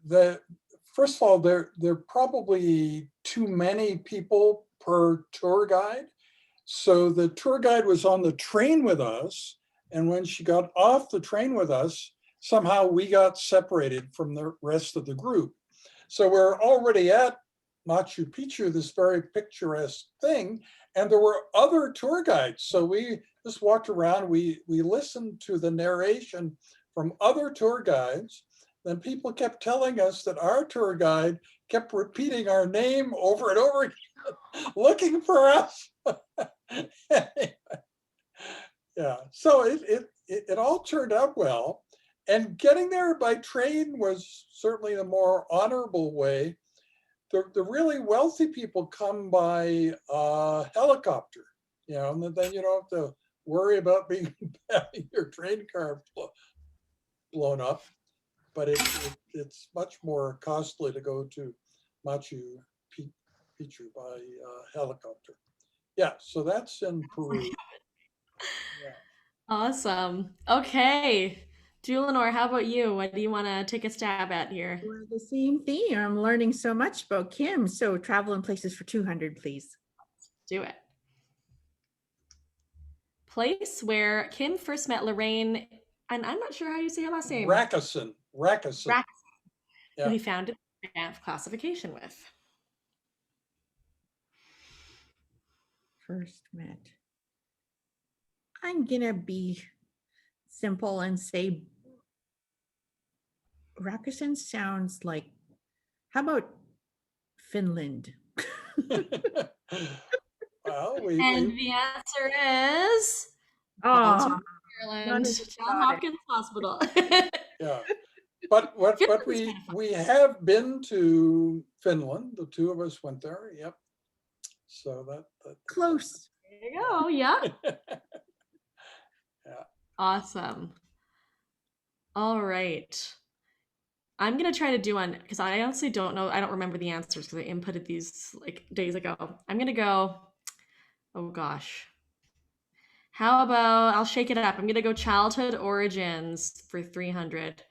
that first of all, there are probably too many people per tour guide. So the tour guide was on the train with us, and when she got off the train with us, somehow we got separated from the rest of the group. So we're already at Machu Picchu, this very picturesque thing, and there were other tour guides. So we just walked around, we listened to the narration from other tour guides. Then people kept telling us that our tour guide kept repeating our name over and over again, looking for us. Yeah, so it all turned out well. and getting there by train was certainly the more honorable way. The really wealthy people come by helicopter, and then you don't have to worry about having your train car blown up. But it's much more costly to go to Machu Picchu by helicopter. Yeah, so that's in Peru. Yeah. Awesome. Okay. Julinor, how about you? What do you want to take a stab at here? We're the same thing. I'm learning so much about Kim. So travel and places for 200, please. Do it. Place where Kim first met Lorraine, and I'm not sure how you say her last name. Rakusin. Who he founded Banff classification with. First met. I'm gonna be simple and say Rakusin sounds like, how about Finland? Well, and the answer is Oh, Maryland, Johns Hopkins Hospital. yeah. But we have been to Finland. The two of us went there. Yep. So that close. There you go. Yeah. Yeah. Awesome. All right. I'm gonna try to do one because I honestly don't know. I don't remember the answers because I inputted these like days ago. I'm gonna go. Oh gosh. How about I'll shake it up. I'm gonna go childhood origins for 300.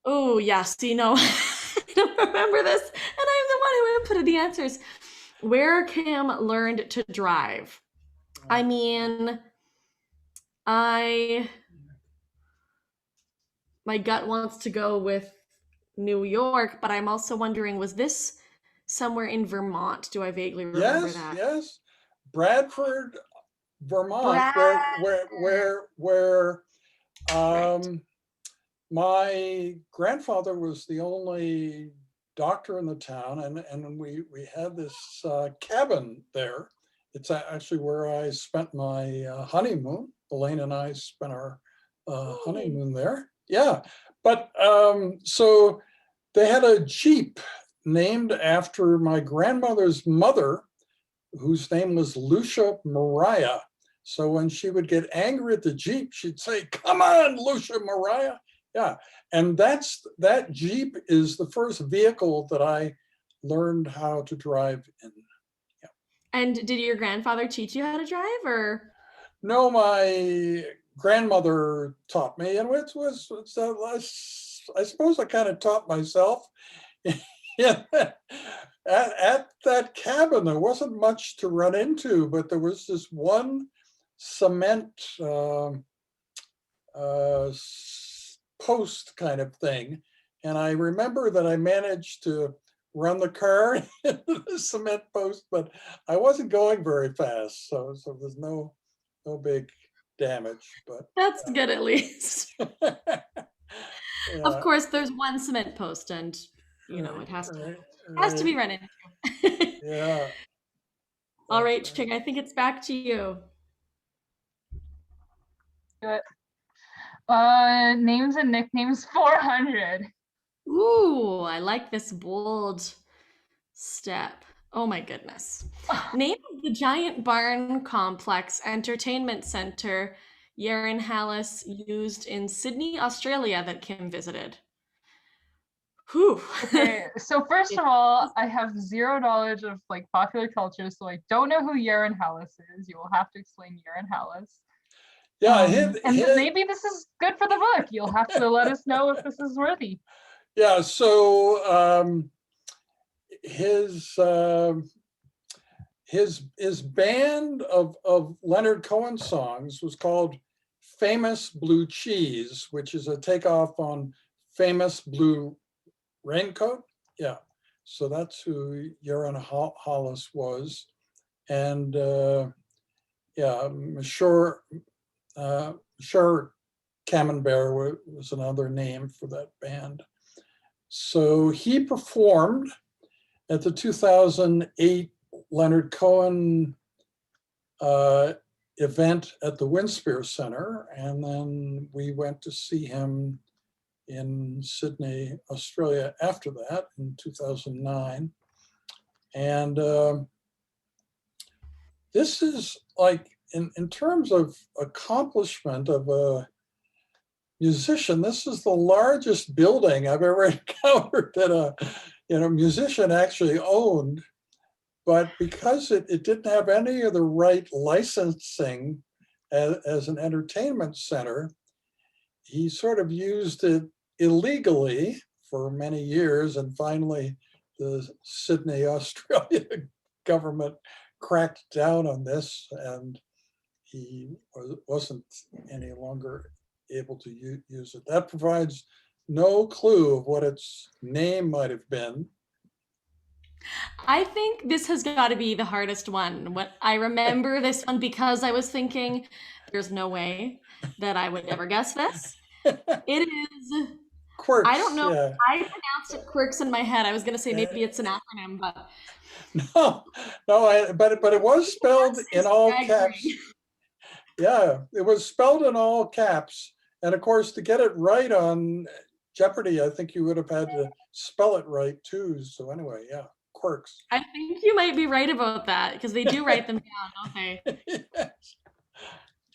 Oh yeah. See, no, I don't remember this, and I'm the one who inputted the answers. Where Kim learned to drive. I mean, my gut wants to go with New York, but I'm also wondering, was this somewhere in Vermont? Do I vaguely remember that? Yes. Bradford, Vermont, where Right. my grandfather was the only doctor in the town, and we had this cabin there. It's actually where I spent my honeymoon. Elaine and I spent our honeymoon there. Yeah, but so they had a Jeep named after my grandmother's mother, whose name was Lucia Mariah. So when she would get angry at the Jeep, she'd say, "Come on, Lucia Mariah." Yeah, and that Jeep is the first vehicle that I learned how to drive in. Yeah. And did your grandfather teach you how to drive, or? No, my grandmother taught me, and I suppose I kind of taught myself. Yeah. At that cabin, there wasn't much to run into, but there was this one cement post kind of thing. And I remember that I managed to run the car into the cement post, but I wasn't going very fast. So there's no big damage. But That's good at least. yeah. Of course, there's one cement post, and it has to be run into. Yeah. All right, Ching, I think it's back to you. Good. Names and nicknames 400. Ooh, I like this bold step. Oh my goodness. Name of the giant barn complex entertainment center Yaren Hallis used in Sydney, Australia that Kim visited. Whew. Okay, so first of all, I have zero knowledge of like popular culture, so I don't know who Yaren Hallis is. You will have to explain Yaren Hallis. Yeah, maybe this is good for the book. You'll have to let us know if this is worthy. Yeah, so his band of Leonard Cohen songs was called Famous Blue Cheese, which is a takeoff on Famous Blue Raincoat. Yeah, so that's who Yaren Hallis was. And yeah, sure Camembert was another name for that band. So he performed at the 2008 Leonard Cohen event at the Winspear Center, and then we went to see him in Sydney, Australia after that in 2009. And this is like, in terms of accomplishment of a musician, this is the largest building I've ever encountered that a musician actually owned. But because it didn't have any of the right licensing as an entertainment center, he sort of used it illegally for many years. And finally, the Sydney, Australia government cracked down on this, and he wasn't any longer able to use it. That provides no clue of what its name might have been. I think this has got to be the hardest one. What I remember this one because I was thinking, there's no way that I would ever guess this. It is Quirks. I don't know. Yeah. I pronounced it quirks in my head. I was gonna say maybe it's an acronym, but no, but it was spelled in all caps. Yeah, it was spelled in all caps. And of course, to get it right on Jeopardy, I think you would have had to spell it right too. So anyway, yeah, quirks. I think you might be right about that because they do write them down, don't they? Yes.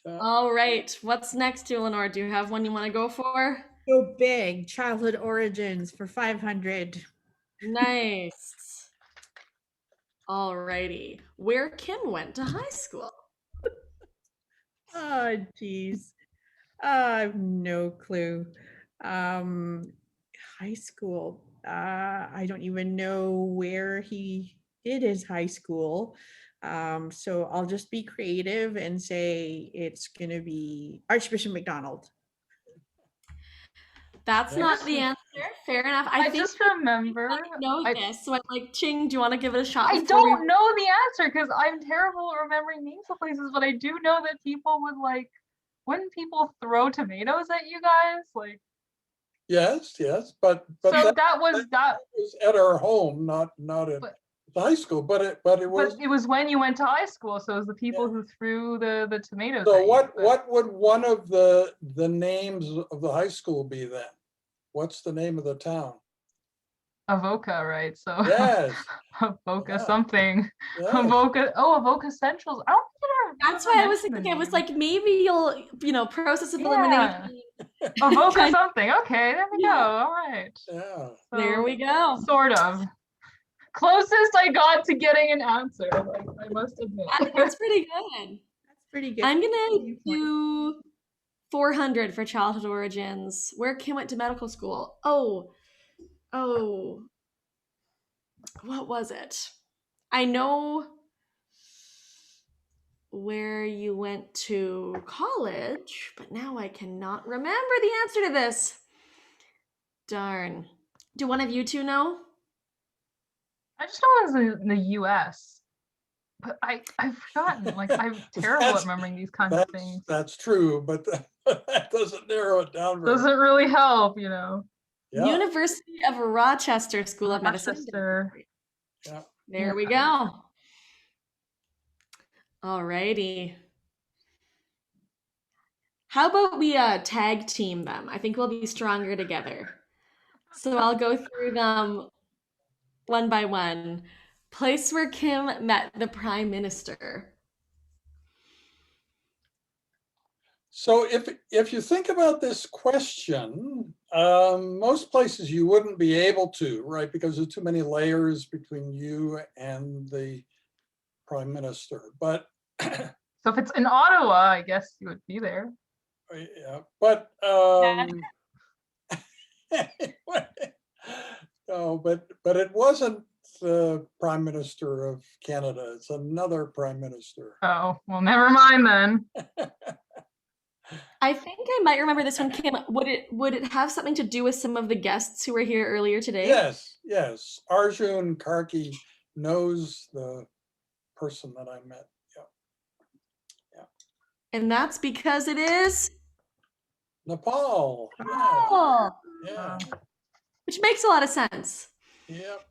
All right. What's next, Eleanor? Do you have one you want to go for? Go big. Childhood origins for 500. Nice. All righty. Where Kim went to high school. Oh, geez. I have no clue. High school. I don't even know where he did his high school. So I'll just be creative and say it's going to be Archbishop MacDonald. That's not the answer. Fair enough. I just remember. I know this, so I'm like, Ching, do you want to give it a shot? I don't know the answer because I'm terrible at remembering names of places, but I do know that people would like, wouldn't people throw tomatoes at you guys? Like, yes, but so that was at our home, not at the high school, but it was when you went to high school, so it was the people who threw the tomatoes. So at what would one of the names of the high school be then? What's the name of the town? Avoca, right? So yes, Avoca something. Yes. Avoca Centrals. I don't think That's why I was thinking. I was like, maybe you'll, process of elimination. Avoca something. Okay, there we go. All right. Yeah. So, there we go. Sort of. Closest I got to getting an answer, like, I must admit. That's pretty good. That's pretty good. I'm gonna do 400 for childhood origins. Where Kim went to medical school. Oh, what was it? I know where you went to college, but now I cannot remember the answer to this. Darn. Do one of you two know? I just know it was in the US, but I've forgotten. Like, I'm terrible at remembering these kinds of things. That's true, but that doesn't narrow it down. Doesn't really help, Yeah. University of Rochester School of Medicine. Yeah. There we go. All righty. How about we tag team them? I think we'll be stronger together. So I'll go through them one by one. Place where Kim met the Prime Minister. So if you think about this question, most places you wouldn't be able to, right? Because there's too many layers between you and the Prime Minister. But so if it's in Ottawa, I guess you would be there. Yeah, but no, but it wasn't the Prime Minister of Canada. It's another Prime Minister. Oh, well, never mind then. I think I might remember this one, Kim. Would it have something to do with some of the guests who were here earlier today? Yes. Arjun Karki knows the person that I met. Yeah. And that's because it is Nepal. Yeah. Which makes a lot of sense. Yep.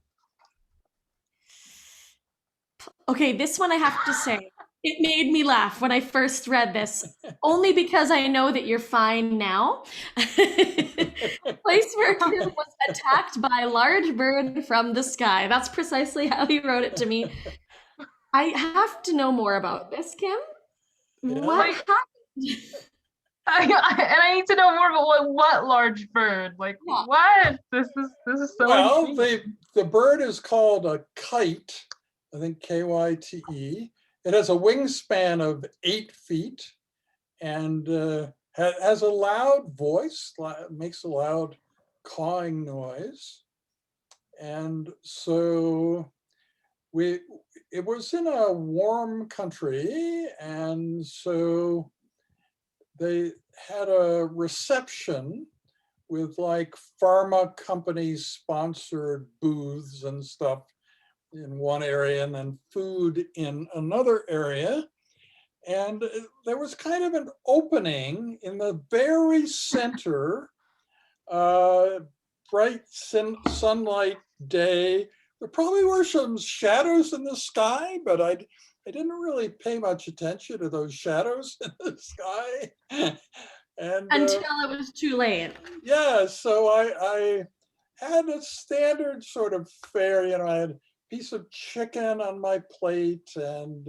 Okay, this one I have to say. It made me laugh when I first read this, only because I know that you're fine now. Place where Kim was attacked by a large bird from the sky. That's precisely how he wrote it to me. I have to know more about this, Kim. Yeah. What Like, happened? and I need to know more about what large bird. Like, Yeah. what? This is so Well, intriguing. the bird is called a kite, I think Kyte. It has a wingspan of 8 feet and has a loud voice, makes a loud cawing noise. And so it was in a warm country, and so they had a reception with like pharma companies sponsored booths and stuff in one area and then food in another area. And there was kind of an opening in the very center, bright sunlight day. There probably were some shadows in the sky, but I didn't really pay much attention to those shadows in the sky. And Until it was too late. yeah, so I had a standard sort of fare, I had a piece of chicken on my plate and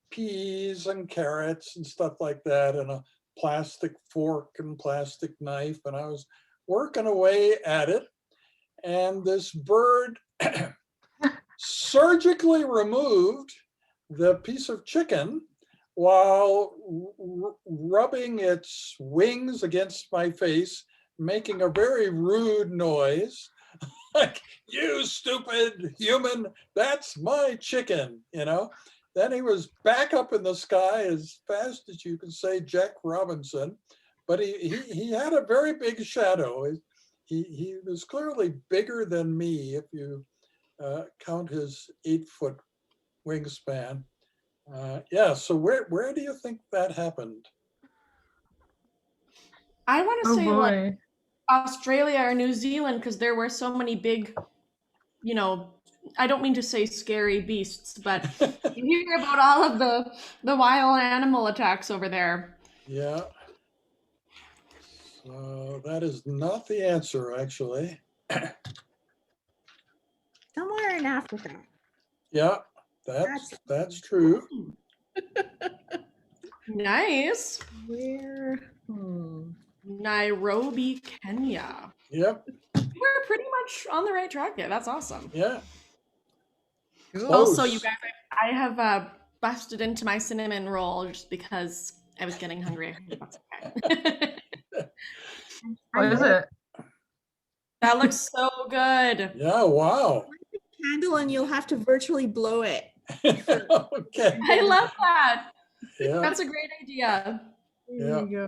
peas and carrots and stuff like that, and a plastic fork and plastic knife. And I was working away at it. And this bird surgically removed the piece of chicken while rubbing its wings against my face, making a very rude noise. Like, you stupid human, that's my chicken, Then he was back up in the sky as fast as you can say Jack Robinson, but he had a very big shadow. He was clearly bigger than me if you count his 8-foot wingspan. Yeah, so where do you think that happened? I want to Oh say like boy. Australia or New Zealand because there were so many big, I don't mean to say scary beasts, but you hear about all of the wild animal attacks over there. Yeah. So that is not the answer, actually. Somewhere in Africa. Yeah, that's true. Nice. Where? Nairobi, Kenya. Yep. We're pretty much on the right track there. That's awesome. Yeah. Also, you guys, I have busted into my cinnamon roll just because I was getting hungry. That's okay. What is it? That looks so good. Yeah, wow. Candle, and you'll have to virtually blow it. Okay. I love that. Yeah. That's a great idea. Yeah. There you go.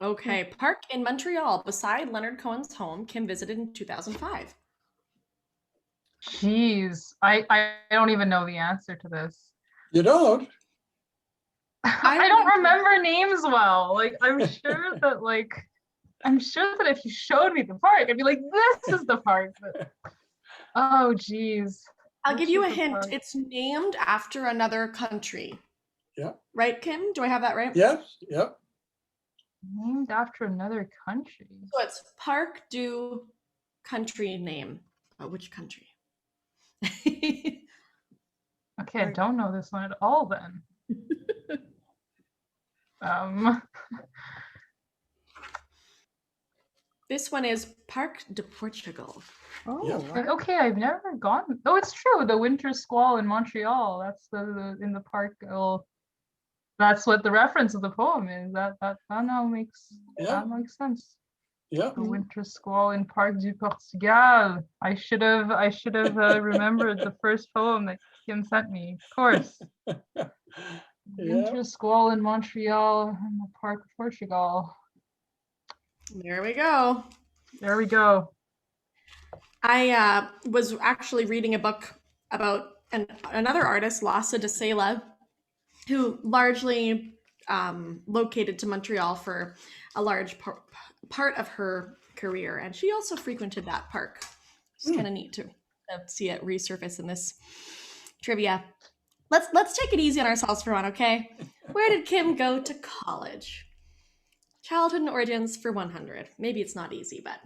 Okay, park in Montreal beside Leonard Cohen's home. Kim visited in 2005. Jeez, I don't even know the answer to this. You don't? I don't remember names well. Like, I'm sure that if you showed me the park, I'd be like, this is the park. But, oh, geez. I'll give you a Which is the hint. park? It's named after another country. Yeah. Right, Kim? Do I have that right? Yes. Yep. Named after another country. So it's Park du country name. Which country? Okay, I don't know this one at all then. This one is Parc de Portugal. Oh, Yeah. Okay, I've never gone. Oh, it's true. The winter squall in Montreal. That's the in the park. That's what the reference of the poem is. That now makes that makes sense. Yeah. The winter squall in Parc du Portugal. I should have remembered the first poem that Kim sent me. Of course. Yeah. Winter squall in Montreal in the Parc of Portugal. There we go. There we go. I was actually reading a book about another artist, Lasse de Sela, who largely located to Montreal for a large part of her career. And she also frequented that park. It's kind of neat too. to see it resurface in this trivia. Let's take it easy on ourselves for one, okay? Where did Kim go to college? Childhood and origins for 100. Maybe it's not easy, but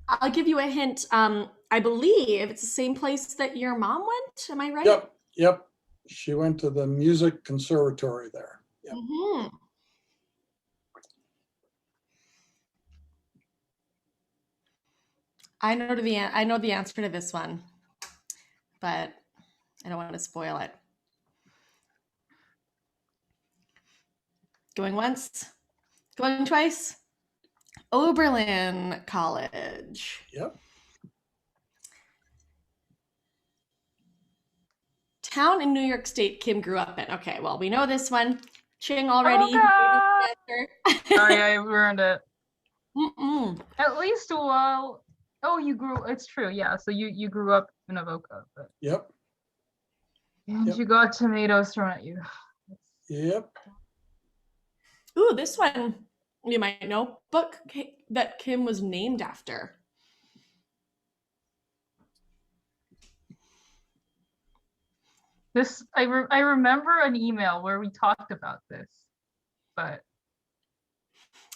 I'll give you a hint. I believe it's the same place that your mom went. Am I right? Yep. She went to the music conservatory there. Yep. Mm-hmm. I know the answer to this one, but I don't want to spoil it. Going once, going twice. Oberlin College. Yep. Town in New York State Kim grew up in. Okay, well, we know this one. Ching already. Oh, sorry, I ruined it. Mm-mm. At least while. Oh, you grew. It's true. Yeah. So you grew up in Avoca, but. Yep. And Yep. you got tomatoes thrown at you. Yep. Ooh, this one you might know. Book that Kim was named after. This I remember an email where we talked about this, but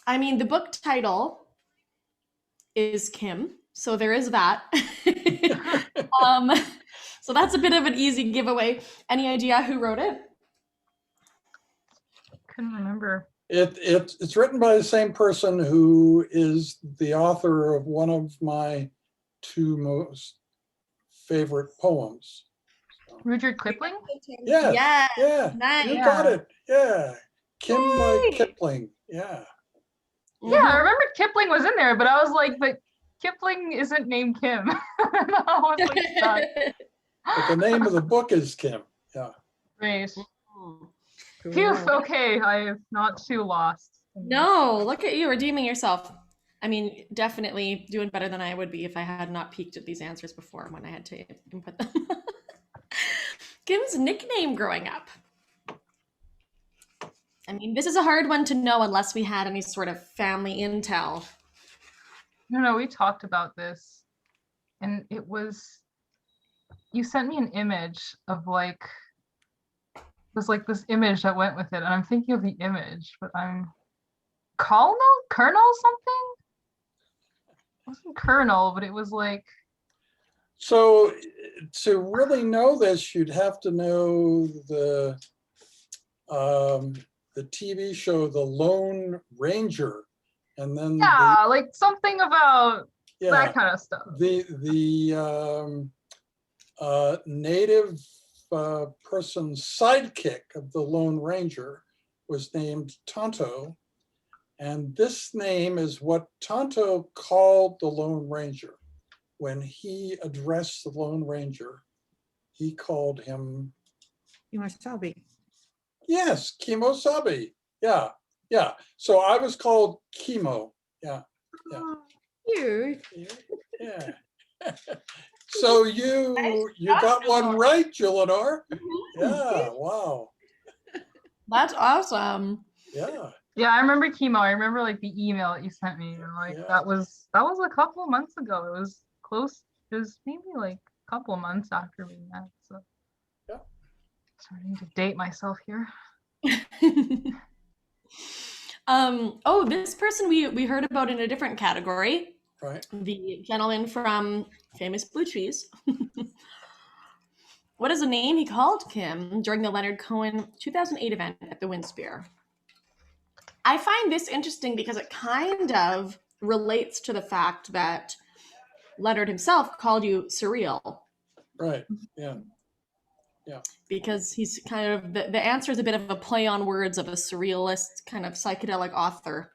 I mean, the book title is Kim, so there is that. So that's a bit of an easy giveaway. Any idea who wrote it? couldn't remember. It's written by the same person who is the author of one of my two most favorite poems. Rudyard Kipling? Yeah. Yeah. Yeah. Nice. You got it. Yeah. Kim Yay. Kipling. Yeah. Yeah, I remember Kipling was in there, but I was like, but Kipling isn't named Kim. And I was like, stuck. But the name of the book is Kim. Yeah. Great. Mhm. Phew, okay, I'm not too lost. No, look at you redeeming yourself. I mean, definitely doing better than I would be if I had not peeked at these answers before when I had to input them. Kim's nickname growing up. I mean, this is a hard one to know unless we had any sort of family intel. No, we talked about this, and it was, you sent me an image of like, it was like this image that went with it, and I'm thinking of the image, but I'm Colonel something? It wasn't Colonel, but it was like, So to really know this, you'd have to know the TV show, The Lone Ranger, and then yeah, like something about that kind of stuff. The native person's sidekick of the Lone Ranger was named Tonto, and this name is what Tonto called the Lone Ranger. When he addressed the Lone Ranger, he called him, Iwasabi. yes, Kimosabi. Yeah, yeah. So I was called Chemo. Yeah, yeah, You. yeah. So you got one right, Julinor. Yeah, wow. That's awesome. Yeah. Yeah, I remember chemo. I remember like the email that you sent me, and like Yeah. that was a couple of months ago. It was close. It was maybe like a couple of months after we met. So Yeah. starting to date myself here. Oh, this person we heard about in a different category. Right. The gentleman from Famous Blue Cheese. What is the name he called Kim during the Leonard Cohen 2008 event at the Winspear? I find this interesting because it kind of relates to the fact that Leonard himself called you surreal. Right. Yeah. Because he's kind of, the answer is a bit of a play on words of a surrealist kind of psychedelic author.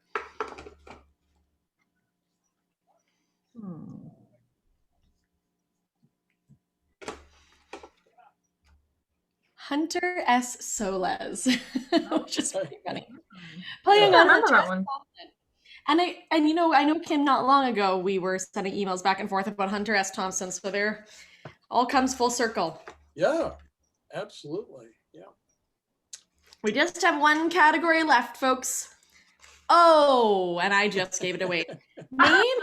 Hunter S. Solez, which is pretty funny. Playing I on remember Hunter that S. one. And you know, I know Kim, not long ago, we were sending emails back and forth about Hunter S. Thompson, so there all comes full circle. Yeah. Absolutely. Yeah. We just have one category left, folks. Oh, and I just gave it away. Name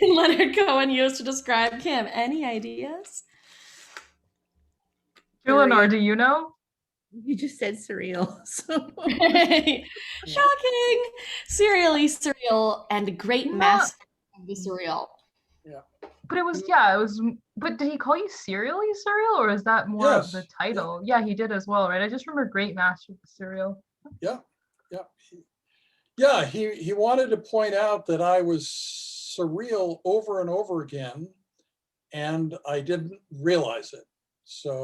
Leonard Cohen used to describe Kim. Any ideas? Eleanor, do you know? You just said surreal. So Shocking. Serially surreal and a great Not- master of the surreal. But it was, but did he call you serially surreal, or is that more of the title? Yeah, he did as well, right? I just remember Great Master of the Surreal. He wanted to point out that I was surreal over and over again, and I didn't realize it. So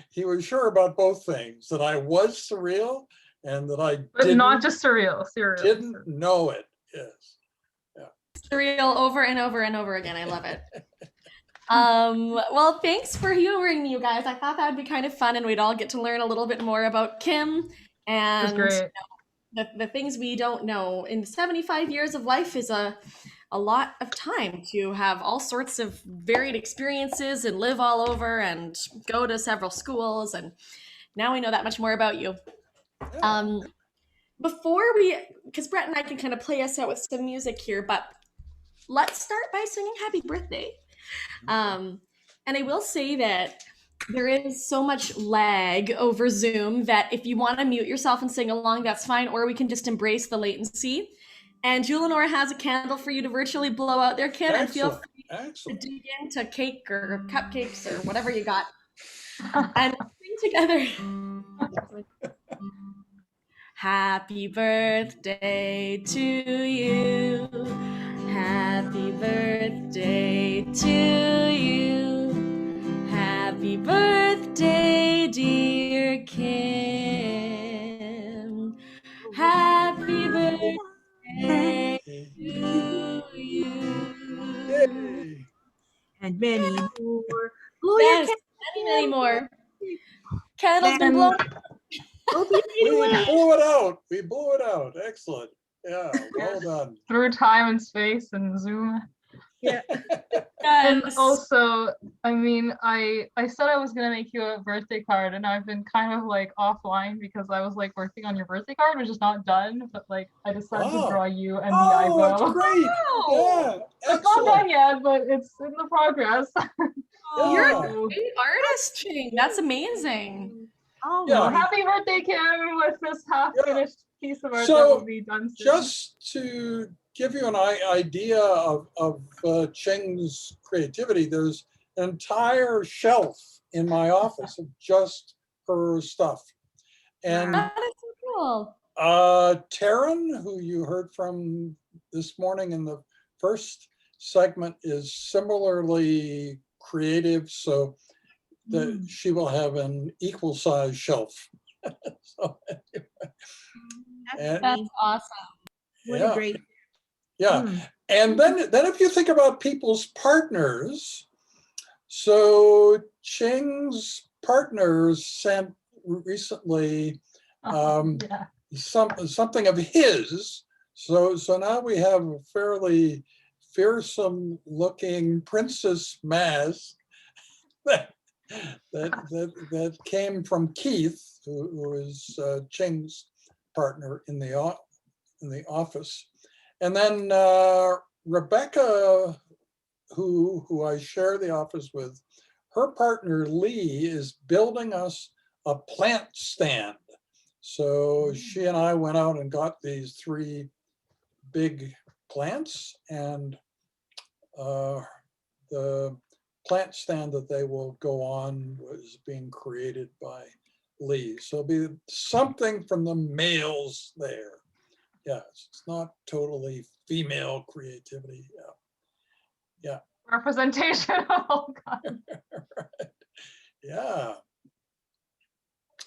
he was sure about both things, that I was surreal and that But not just surreal, serial. didn't know it. Yes. Surreal over and over and over again. I love it. Well, thanks for humoring me, you guys. I thought that would be kind of fun, and we'd all get to learn a little bit more about Kim and the things we don't know. In 75 years of life is a lot of time to have all sorts of varied experiences and live all over and go to several schools. And now we know that much more about you. Because Brett and I can kind of play us out with some music here, but let's start by singing happy birthday. And I will say that there is so much lag over Zoom that if you want to mute yourself and sing along, that's fine, or we can just embrace the latency. And Julianora has a candle for you to virtually blow out there, Kim, and feel free to dig into cake or cupcakes or whatever you got. And sing together. Happy birthday to you. Happy birthday to you. Happy birthday, dear Kim. Happy birthday to you. and many more. Yes, many more. Candle's been blown. We blew it out. We blew it out. Excellent. Yeah, well done. Through time and space and Zoom. Yeah. And also, I mean, I said I was gonna make you a birthday card, and I've been kind of like offline because I was like working on your birthday card, which is not done. But like, I decided to draw you and the eyebrow. That's great. Yeah, it's not done yet, but it's in the progress. You're a great artist, Ching. That's amazing. Oh, well, happy birthday, Kim! With this half-finished piece of art that will be done soon. Just to give you an idea of Cheng's creativity, there's an entire shelf in my office of just her stuff. And that is so cool. Taryn, who you heard from this morning in the first segment, is similarly creative, so that she will have an equal size shelf. So, that's awesome. What a great. And then if you think about people's partners, so Ching's partners sent recently something of his. So now we have a fairly fearsome looking princess mask that came from Keith, who is Ching's partner in the office. And then Rebecca, who I share the office with, her partner Lee is building us a plant stand. So she and I went out and got these 3 big plants, and the plant stand that they will go on was being created by Lee. So it'll be something from the males there. Yes, it's not totally female creativity. Yeah. Representation. Oh God. Right. Yeah.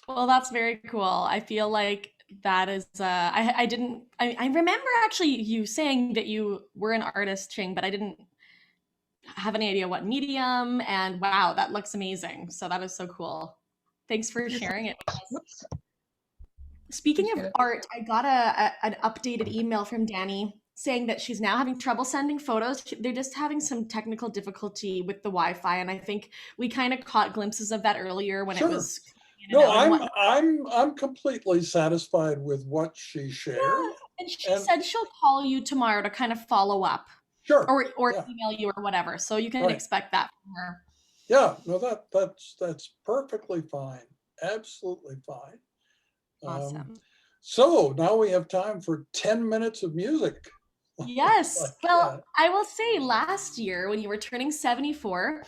Well, that's very cool. I feel like that is I remember actually you saying that you were an artist, Ching, but I didn't have any idea what medium, and wow, that looks amazing. So that is so cool. Thanks for sharing it with us. Speaking of art, I got an updated email from Danny saying that she's now having trouble sending photos. They're just having some technical difficulty with the Wi-Fi, and I think we kind of caught glimpses of that earlier when it was. No, I'm completely satisfied with what she shared. Yeah, And she And said she'll call you tomorrow to kind of follow up sure, or yeah, email you or whatever. So you can right. expect that from her. Yeah, no, that's perfectly fine. Absolutely fine. Awesome. So now we have time for 10 minutes of music. Yes. Like Well, that, I will say last year when you were turning 74,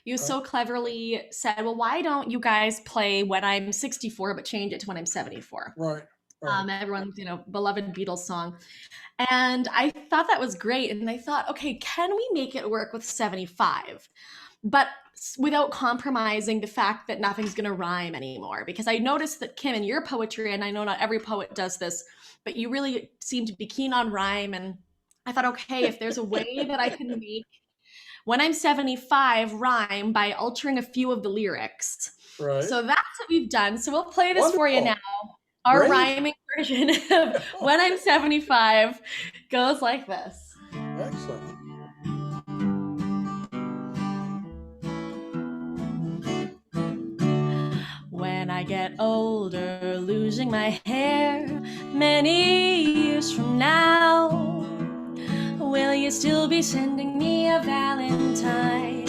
you right? so cleverly said, well, why don't you guys play When I'm 64, but change it to When I'm 74? Right, right. Everyone's, beloved Beatles song. And I thought that was great. And I thought, okay, can we make it work with 75? But without compromising the fact that nothing's going to rhyme anymore. Because I noticed that, Kim, in your poetry, and I know not every poet does this, but you really seem to be keen on rhyme. And I thought, okay, if there's a way that I can make When I'm 75 rhyme by altering a few of the lyrics. Right. So that's what we've done. So we'll play this for you now. Wonderful. Our Great. rhyming version of When I'm 75 goes like this. Excellent. When I get older, losing my hair many years from now, will you still be sending me a Valentine?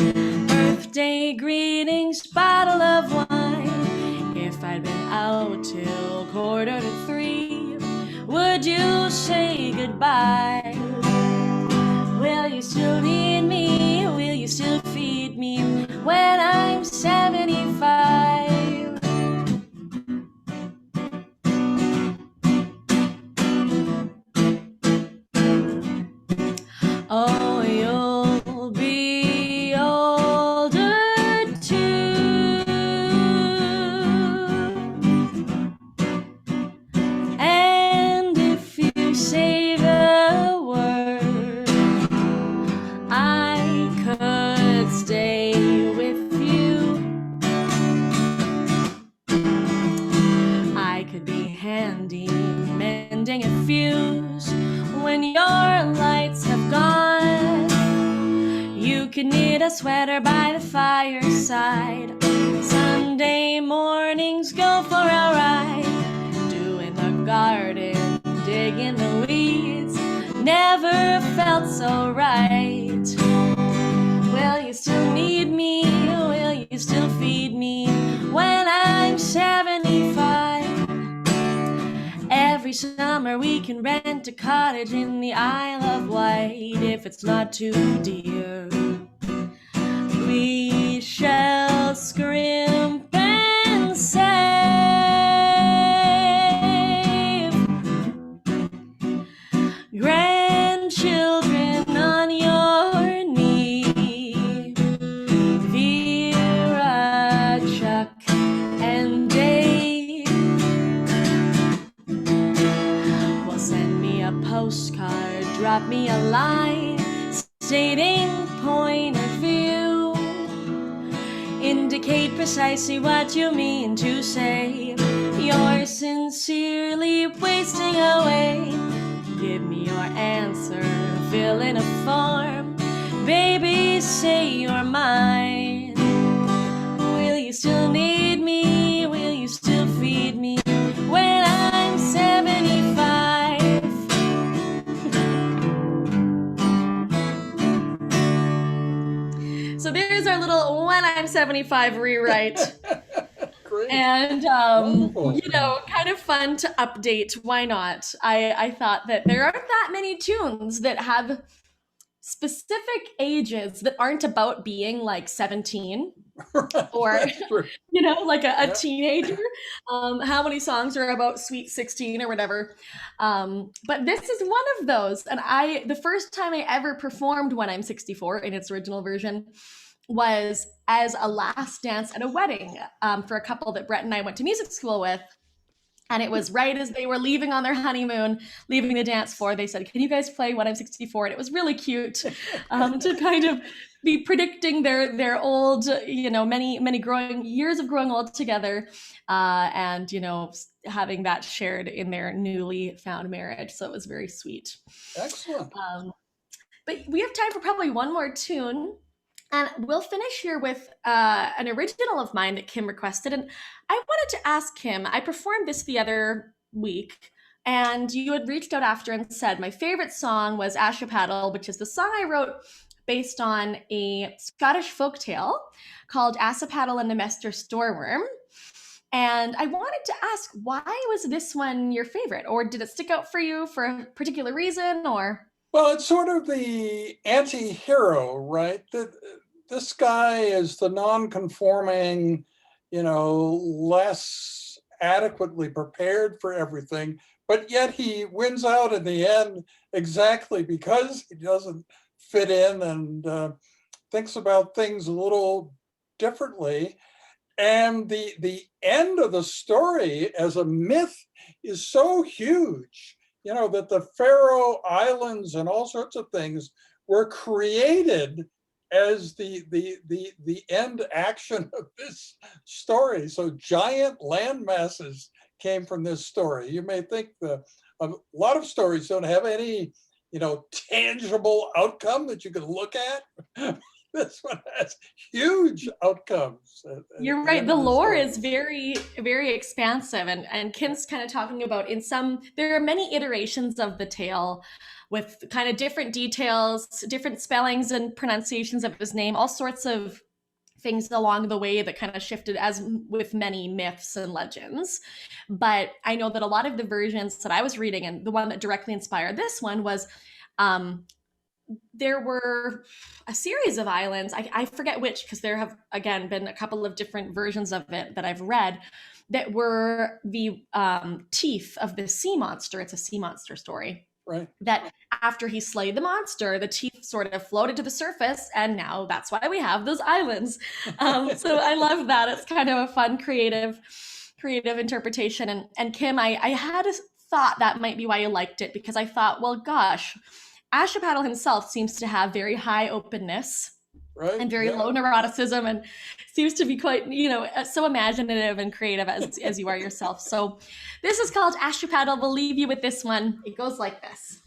Birthday greetings, bottle of wine. If I'd been out till 2:45, would you say goodbye? Will you still need me? Will you still feed me when I'm 75? Oh, you'll be older too. And if you say the word, I could stay with you. I could be handy mending a fuse when your lights have gone. You could knit a sweater by the fireside. Sunday mornings go for a ride. Doing the garden, digging the weeds, never felt so right. Will you still need me? Will you still feed me when I'm 75? Every summer we can rent a cottage in the Isle of Wight if it's not too dear. We shall scrimp and save. Grandchildren on your knee. Vera, Chuck, and Dave will send me a postcard, drop me a line stating point of view. Indicate precisely what you mean to say. You're sincerely wasting away. Give me your answer, fill in a form. Baby, say you're mine. Will you still need me? Will you still feed me when I'm 75? So there's our little When I'm 75 rewrite. Great. And, Wonderful. kind of fun to update. Why not? I thought that there aren't that many tunes that have specific ages that aren't about being like 17 or, That's true. like a Yeah. teenager. How many songs are about sweet 16 or whatever. But this is one of those. And the first time I ever performed When I'm 64 in its original version was as a last dance at a wedding for a couple that Brett and I went to music school with. And it was right as they were leaving on their honeymoon, leaving the dance floor. They said, "Can you guys play When I'm 64?" And it was really cute to kind of be predicting their old, many growing years of growing old together, and having that shared in their newly found marriage. So it was very sweet. Excellent. But we have time for probably one more tune. And we'll finish here with an original of mine that Kim requested. And I wanted to ask Kim, I performed this the other week, And you had reached out after and said, my favorite song was Ashipattle, which is the song I wrote based on a Scottish folktale called Asapattle and the Mester Storeworm. And I wanted to ask, why was this one your favorite? Or did it stick out for you for a particular reason? Or Well, it's sort of the anti-hero, right? This guy is the non-conforming, less adequately prepared for everything, but yet he wins out in the end exactly because he doesn't fit in and thinks about things a little differently. And the end of the story as a myth is so huge, that the Faroe Islands and all sorts of things were created as the end action of this story. So giant land masses came from this story. You may think a lot of stories don't have any, tangible outcome that you can look at. This one has huge outcomes. You're right. The lore is very, very expansive. And Kim's kind of talking about there are many iterations of the tale with kind of different details, different spellings and pronunciations of his name, all sorts of things along the way that kind of shifted, as with many myths and legends. But I know that a lot of the versions that I was reading, and the one that directly inspired this one, was there were a series of islands, I forget which, because there have, again, been a couple of different versions of it that I've read, that were the teeth of the sea monster. It's a sea monster story. Right. That after he slayed the monster, the teeth sort of floated to the surface, and now that's why we have those islands. So I love that. It's kind of a fun, creative interpretation. And Kim, I had a thought that might be why you liked it, because I thought, well, gosh, Ashipattle himself seems to have very high openness, right, and very low neuroticism, and seems to be quite, so imaginative and creative as you are yourself. So this is called Ashipattle. We'll leave you with this one. It goes like this.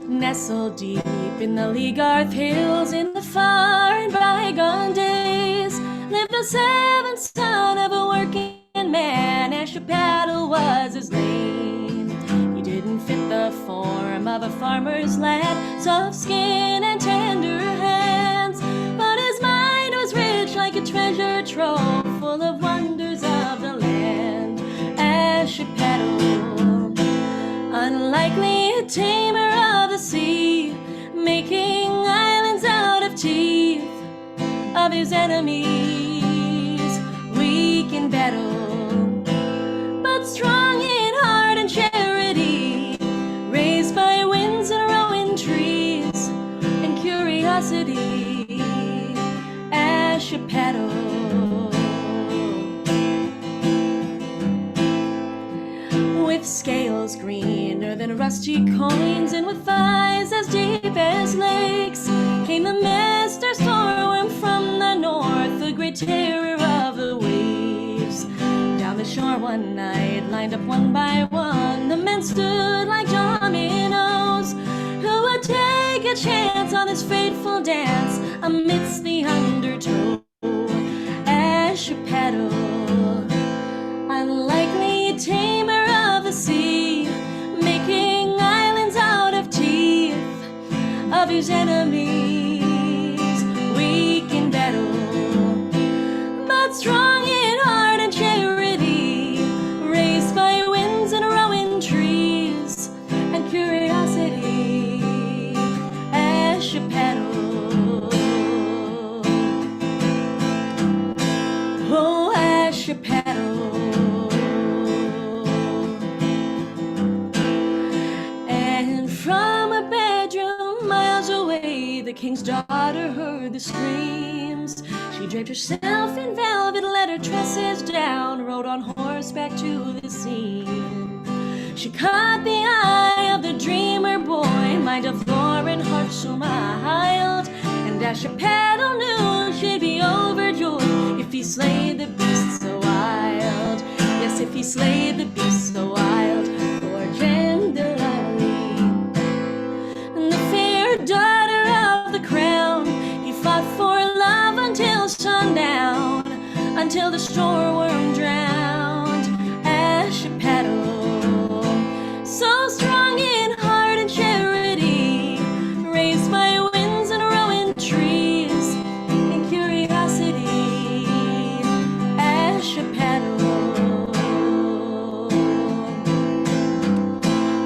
Nestled deep in the Leagarth Hills, in the far and bygone days, lived the seventh son of a working man. Ashipattle was his name. He didn't fit the form of a farmer's lad, soft skin and tender hands, but his mind was rich like a treasure trove, full of wonders of the land. Ashipattle, unlikely a tamer of the sea, making islands out of teeth of his enemies, weak in battle, strong in heart and charity, raised by winds and rowan trees and curiosity. Ashipattle, with scales greener than rusty coins and with eyes as deep as lakes, came the Mester Storeworm from the north, the great terror of the waves. Down the shore one night, lined up one by one, the men stood like dominoes. Who would take a chance on this fateful dance amidst the undertow? Ashipattle, unlikely tamer of the sea, making islands out of teeth of his enemies, weak in battle, but strong in heart and charity, raised by winds and rowan trees and curiosity. Ashipattle, oh Ashipattle. And from a bedroom miles away, the king's daughter heard the screams. She draped herself in velvet, let her tresses down, rode on horseback to the scene. She caught the eye of the dreamer boy, mind of lore and heart so mild, and Ashipattle knew she'd be overjoyed if he slayed the beast so wild. Yes, if he slayed the beast so wild, for gender lovely, and the fair daughter of the crown, he fought for love until sundown, until the shoreworm drowned Ashipattle. So strong in heart and charity, raised by winds and rowan trees, and curiosity, Ashipattle.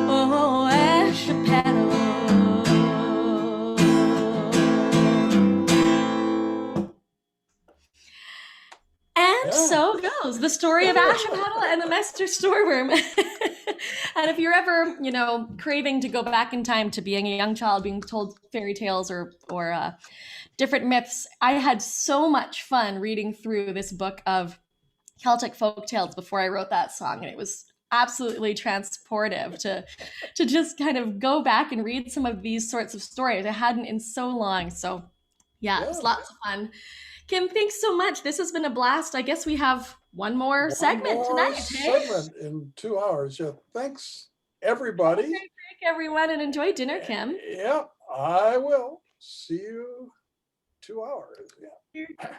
Oh, Ashipattle. And so goes the story of Ashipattle and the Mester Storeworm. And if you're ever, craving to go back in time to being a young child, being told fairy tales or different myths, I had so much fun reading through this book of Celtic folk tales before I wrote that song, and it was absolutely transportive to just kind of go back and read some of these sorts of stories. I hadn't in so long. So yeah, it was lots of fun. Kim, thanks so much. This has been a blast. I guess we have one more segment tonight. Segment in 2 hours. Yeah. Thanks, everybody. Have a great break, everyone, and enjoy dinner, Kim. Yeah, I will. See you 2 hours. Yeah.